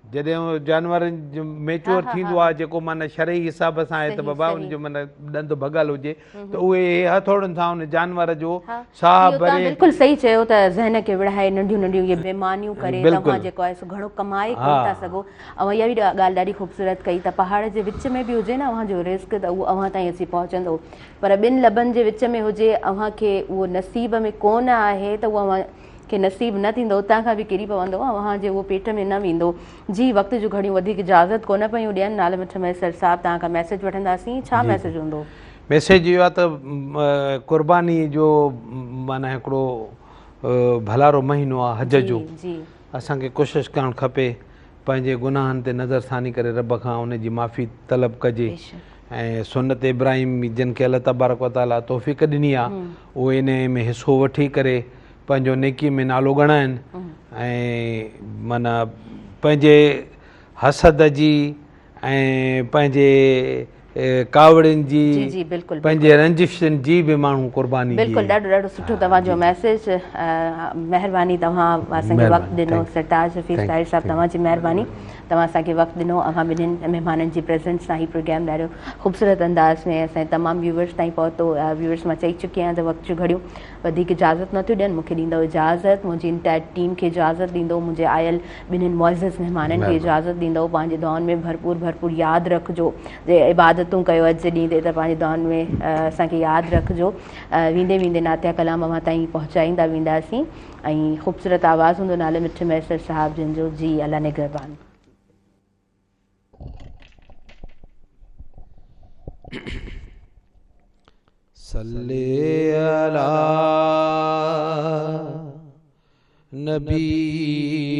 जॾहिं जानवरनि जो मेच्योर थींदो आहे जेको माना शरई हिसाब सां आहे त बाबा उनजो माना ॾंदु भॻल हुजे त उहे हथौड़नि सां उन जानवर जो साह भरे। बिल्कुलु सही चयो त ज़हन खे विढ़ाए नंढियूं नंढियूं इहे बेमानियूं करे तव्हां जेको आहे सो घणो कमाए कोन था सघो। ऐं इहा बि ॻाल्हि ॾाढी ख़ूबसूरत कई त पहाड़ जे विच में बि हुजे न अव्हांजो रिस्क त उहो अव्हां ताईं अची पहुचंदो, पर ॿिनि लबनि जे विच में हुजे अव्हांखे उहो नसीब में कोन आहे त उहो अव्हां खे नसीब न थींदो, उतां खां बि किरी पवंदो, अव्हांजे उहो पेट में न वेंदो। जी वक़्त जो घणियूं वधीक इजाज़त कोन पियूं ॾियनि। नाले मिठ मैसर साहिबु तव्हां खां मैसेज वठंदासीं, छा मैसेज हूंदो? मैसेज इहो आहे त क़ुर्बानी जो माना हिकिड़ो भलारो महीनो आहे हज जो, असांखे कोशिशि करणु खपे पंहिंजे गुनाहनि ते नज़रसानी करे रब खां उन जी माफ़ी तलब कजे ऐं सुन्नत इब्राहिम जिन खे अल्लाह तबारक व तआला तौफ़ीक़ ॾिनी आहे उहे इन में हिसो वठी करे पंहिंजो नेकी में नालो ॻणाइनि ऐं माना पंहिंजे हसद जी ऐं पंहिंजे कावड़ियुनि जी पंहिंजे रंजिशनि जी बि माण्हू क़ुर्बानी। बिल्कुलु ॾाढो ॾाढो सुठो तव्हांजो मैसेज, महिरबानी तव्हां असांखे वक़्तु ॾिनो। सरताज हफ़ीज़ ताहिर साहिबु तव्हांजी महिरबानी, तव्हां असांखे वक़्तु ॾिनो। अव्हां ॿिन्हिनि महिमाननि जी प्रेज़ेंस सां ही प्रोग्राम ॾाढो ख़ूबसूरत अंदाज़ में असांजे तमामु व्यूवर्स ताईं पहुतो। व्यूवर्स मां चई चुकी आहियां त वक़्त जूं घड़ियूं वधीक इजाज़त नथियूं ॾियनि, मूंखे ॾींदो इजाज़त, मुंहिंजी इंटायर टीम खे इजाज़त ॾींदो, मुंहिंजे आयल ॿिन्हिनि मुअज़्ज़ज़ महिमाननि खे इजाज़त ॾींदो। पंहिंजे दुआनि में भरपूर यादि रखिजो, जे इबादतूं कयो अॼु जे ॾींहं ते त पंहिंजे दुआनि में असांखे यादि रखिजो। वेंदे वेंदे नातिया कलाम अव्हां ताईं पहुचाईंदा वेंदासीं ऐं ख़ूबसूरत आवाज़ हूंदो नाले मिठ मैसर साहिबु जिन जो। जी अल्लाह निगहबान। सल्ले अला नबीना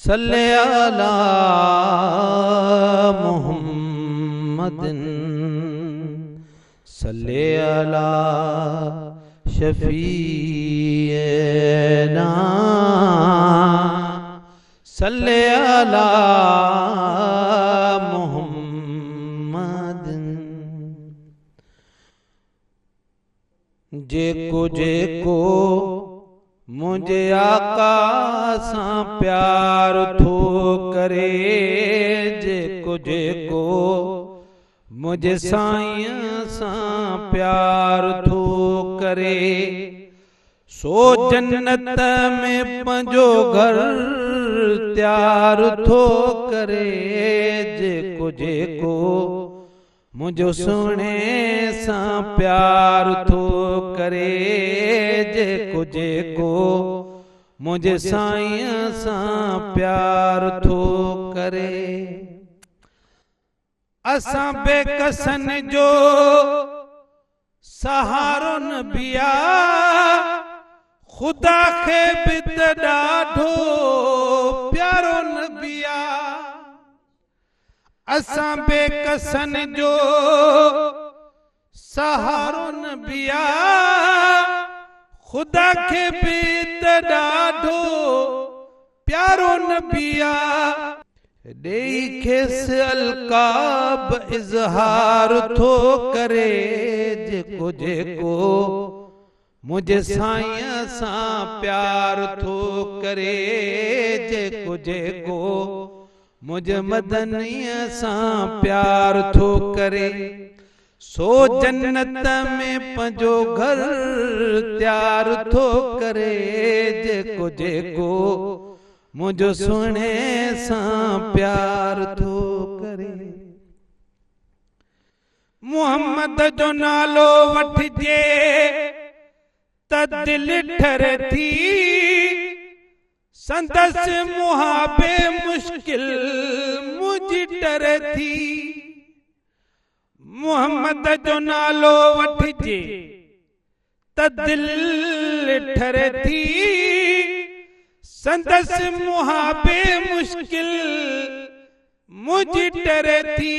सल्ले अला मुहम्मदिन सल्ले अला शफीना सल्ले अला मुहम्मदिन। जेको जेको मुझे आका सां प्यार थो करे, जेको जेको मुझे साईं सां प्यार थो करे, सो जन्नत में पंहिंजो घर तैयार थो करे। जेको जेको मुझो सुणे सां प्यार थो करे, जेको जेको मुझे साईं सां प्यार थो करे। असां बेकसन जो सहारो न बिया, खुदा खे बि त ॾाढो प्यारो न बिया। असां बेकसन जो सहारो न बिया, खुदा खे बि त ॾाढो प्यारो न बिया। ॾेई खेसि अलकाब इज़हार थो करे, जेको जेको मुझे साईं सां प्यार थो करे, जेको जेको मुझे मदनीअ सां प्यार थो करे, सो जन्नत में पंहिंजो घर तैयार थो करे। जेको जेको मुझो सुणे सां प्यार थो करे। मोहम्मद जो नालो वठिजे त दिल ठरे थी, संदसि मुहाबे मुश्किल मुझी डरे थी। मोहम्मद जो नालो वठिजे त दिल ठरे थी, संदसि मुहाबे मुश्किल मुझी डरे थी।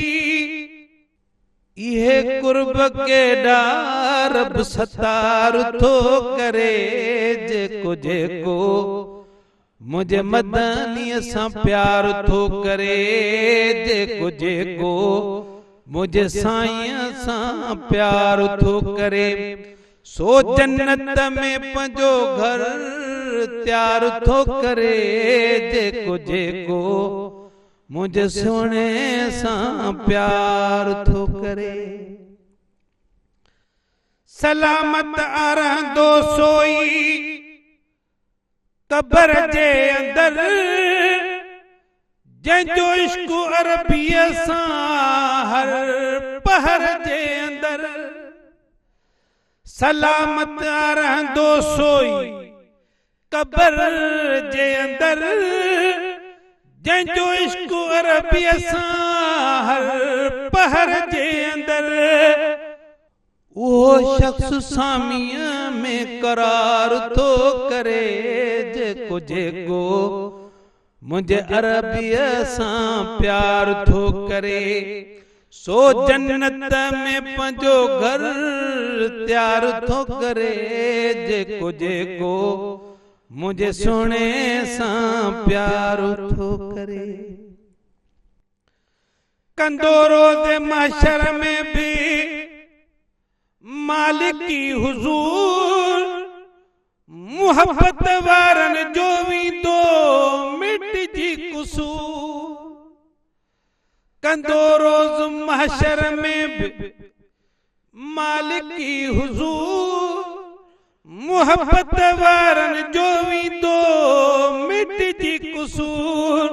इहे कुर्ब के रब सतार थो करे, जेको जेको मुझे मदनीअ सां प्यार थो करे, जेको जेको मुझे साईं सां प्यार थो करे, सो जन्नत में पंहिंजो घर तैयार थो करे जेको जेको मुझे सोने सां प्यार थो करे। सलामत रहंदो सोई कबर जे अंदर जंहिंजो इश्क अरबीअ सां हर पहर जे अंदर। सलामत रहंदो सोई कबर जे अंदर जंहिंजो इश्क अरबीअ सां हर पहर जे अंदर। वो शख्स सामीअ में करार थो करे जेको जेको मुझे अरबीअ सां प्यार थो करे। सो जन्नत में पंहिंजो घर तैयार थो करे जेको जेको मुझे सोने सां प्यार थो करे। कंदो रोज़ महशर में भी मालिकी हुजूर मोहब्बत वारन जो वींदो मिट जी कुसूर। कंदो रोज़ महशर में भी मालिकी हुजूर मोहब्बत वारन जो वींदो मिट जी कुसूर।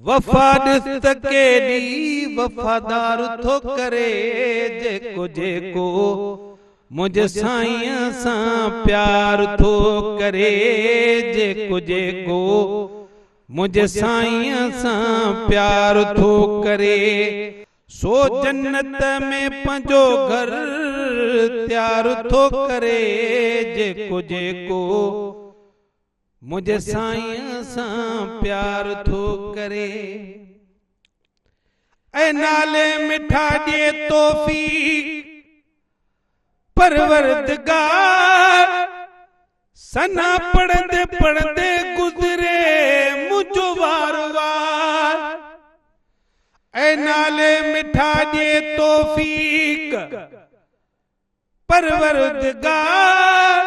वफा ॾिस त केॾी वफ़ादार थो करे जेको जेको मुझे साईं सां प्यार थो करे जेको जेको मुझे साईं सां प्यार थो करे। सो जन्नत में पंहिंजो घर तैयार थो करे जेको जेको मुझे साईं सां प्यार थो करे। ऐ नाले मिठा ॾिए तौफीक परवरदिगार सना पढ़ंदे पढ़ंदे गुज़रे मुझो वार वार। ऐ नाले मिठा ॾिए तौफीक परवरदिगार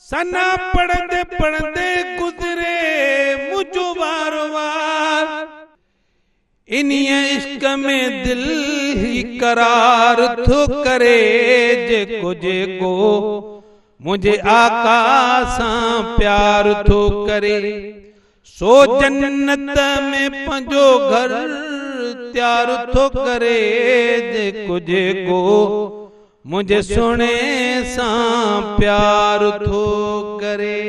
सना पढ़ंदे पढ़ंदे गुज़रे मुझो वार वार। इन्हीअ इश्क में दिल ही करार थो करे जेको जेको मुझे आका सां प्यार थो करे। सो जन्नत में पंहिंजो घर तैयार थो करे जेको जेको मुझे सोने सां प्यार थो करे।